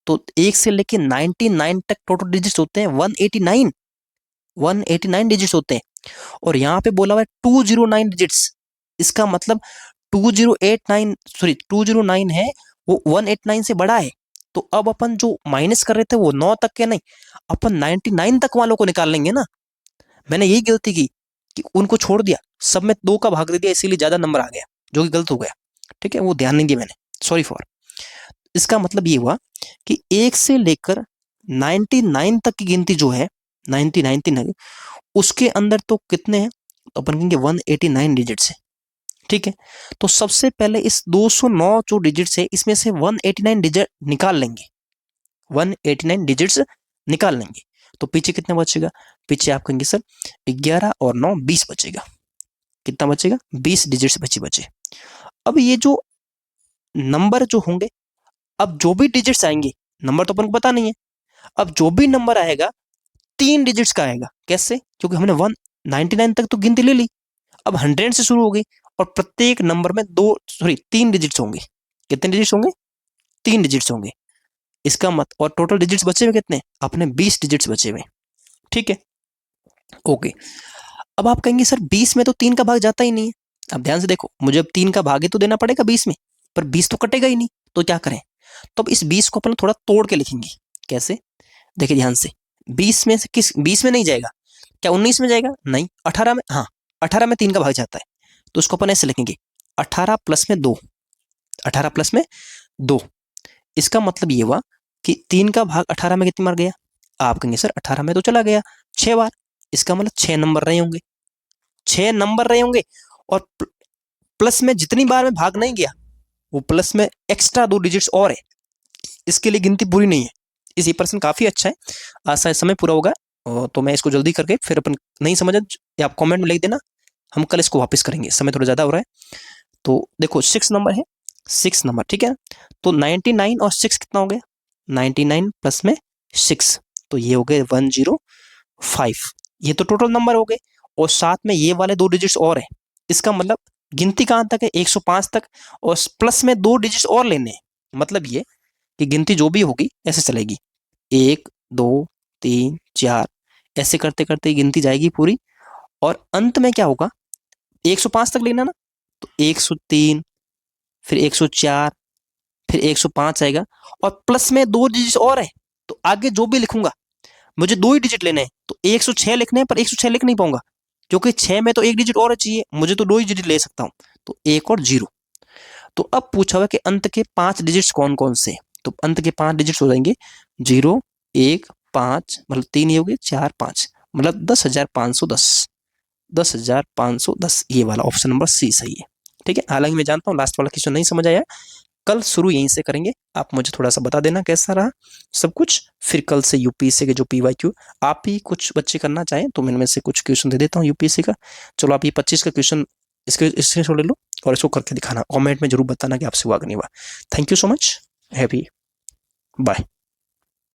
तो 1 से लेके 99 तक टोटल डिजिट्स होते हैं 189, 189 डिजिट्स होते हैं। और यहाँ पे बोला हुआ है 209 डिजिट्स। इसका मतलब 2089, सॉरी 209 है, वो 189 से बड़ा है। तो अब अपन जो माइनस कर रहे थे वो 9 तक के नहीं, अपन 99 तक वालों को निकाल लेंगे ना। मैंने यही गलती की कि उनको छोड़ दिया, सब में 2 का भाग दे दिया, इसीलिए ज्यादा नंबर आ गया, जो कि गलत हो गया। ठीक है, वो ध्यान नहीं दिया मैंने, सॉरी फॉर। इसका मतलब ये हुआ कि 1 से लेकर 99 तक की गिनती जो है, 99 उसके अंदर तो कितने हैं? अपन कहेंगे 189 डिजिट्स है। ठीक है, तो सबसे पहले इस 209 जो डिजिट्स है इसमें से 189 डिजिट निकाल लेंगे, 189 डिजिट्स निकाल लेंगे। तो पीछे कितना बचेगा? पीछे आप कहेंगे सर 11 और 9 20 बचेगा। कितना बचेगा? 20 डिजिट्स बचे। अब ये जो नंबर जो होंगे, अब जो भी डिजिट्स आएंगे, नंबर तो अपन को पता नहीं है, अब जो भी नंबर आएगा 3 डिजिट्स का आएगा। कैसे? क्योंकि हमने 199 तक तो गिनती ले ली, अब 100 से शुरू हो गई और प्रत्येक नंबर में 3 डिजिट्स होंगे। कितने डिजिट्स होंगे? 3 डिजिट्स होंगे। इसका मत, और टोटल डिजिट्स बचे हुए कितने? अपने 20 डिजिट्स बचे हुए। ठीक है, ओके। अब आप कहेंगे सर 20 में तो 3 का भाग जाता ही नहीं है। अब ध्यान से देखो, मुझे अब 3 का भाग ही तो देना पड़ेगा 20 में, पर 20 तो कटेगा ही नहीं, तो क्या करें? तो अब इस 20 को अपन थोड़ा तोड़ के लिखेंगे। कैसे? देखिए ध्यान से, 20 में से किस 20 में नहीं जाएगा क्या? 19 में जाएगा? नहीं। 18 में? हाँ, 18 में 3 का भाग जाता है, तो उसको अपन ऐसे लिखेंगे 18 प्लस में 2, 18 प्लस में 2। इसका मतलब ये हुआ कि 3 का भाग 18 में कितनी बार गया? आप कहेंगे सर 18 में तो चला गया 6 बार। इसका मतलब 6 नंबर रहे होंगे, 6 नंबर रहे होंगे। और प्लस में जितनी बार में भाग नहीं गया, वो प्लस में एक्स्ट्रा 2 डिजिट्स और है, इसके लिए गिनती पूरी नहीं है। इस ये पर्सन काफी अच्छा है, आशा समय पूरा होगा। तो मैं इसको जल्दी करके, फिर अपन नहीं समझ या आप कमेंट में लिख देना, हम कल इसको वापस करेंगे, समय थोड़ा ज्यादा हो रहा है। तो देखो 6 नंबर है, 6 नंबर, ठीक है। तो 99 और 6 कितना हो गया? 99 प्लस में 6, तो ये हो गए 105। ये तो टोटल नंबर हो गए, और साथ में ये वाले 2 डिजिट्स और है। इसका मतलब गिनती कहां तक है? 105 तक, और प्लस में 2 डिजिट्स और लेने हैं। मतलब ये कि गिनती जो भी होगी ऐसे चलेगी, 1 2 3 4, ऐसे करते करते गिनती जाएगी पूरी। और अंत में क्या होगा? 105 तक लेना ना, तो 103, फिर 104, फिर 105 आएगा, और प्लस में 2 डिजिट और है। तो आगे जो भी लिखूंगा, मुझे 2 ही डिजिट लेने हैं, तो 106 लिखने हैं, पर 106 लिख नहीं पाऊंगा, क्योंकि 6 में तो 1 डिजिट और चाहिए, मुझे तो 2 ही डिजिट ले सकता हूं, तो 1 और 0। तो अब पूछा हुआ कि अंत के 5 डिजिट्स कौन कौन से? तो अंत के 5 डिजिट्स हो जाएंगे 0 1 5, मतलब 3 ही हो गए, 4 5, मतलब 10,510, 10,510। ये वाला ऑप्शन नंबर सी सही है। ठीक है, हालांकि मैं जानता हूँ लास्ट वाला क्वेश्चन नहीं समझ आया, कल शुरू यहीं से करेंगे। आप मुझे थोड़ा सा बता देना कैसा रहा सब कुछ, फिर कल से यूपीएससी के जो पीवाईक्यू आप ही कुछ बच्चे करना चाहें तो मैं इनमें से कुछ क्वेश्चन दे देता हूँ यूपीएससी का। चलो आप ये 25 का क्वेश्चन इसके ले लो और इसको करके दिखाना, कमेंट में जरूर बताना कि आपसे हुआ कि नहीं हुआ। Thank you so much, happy bye.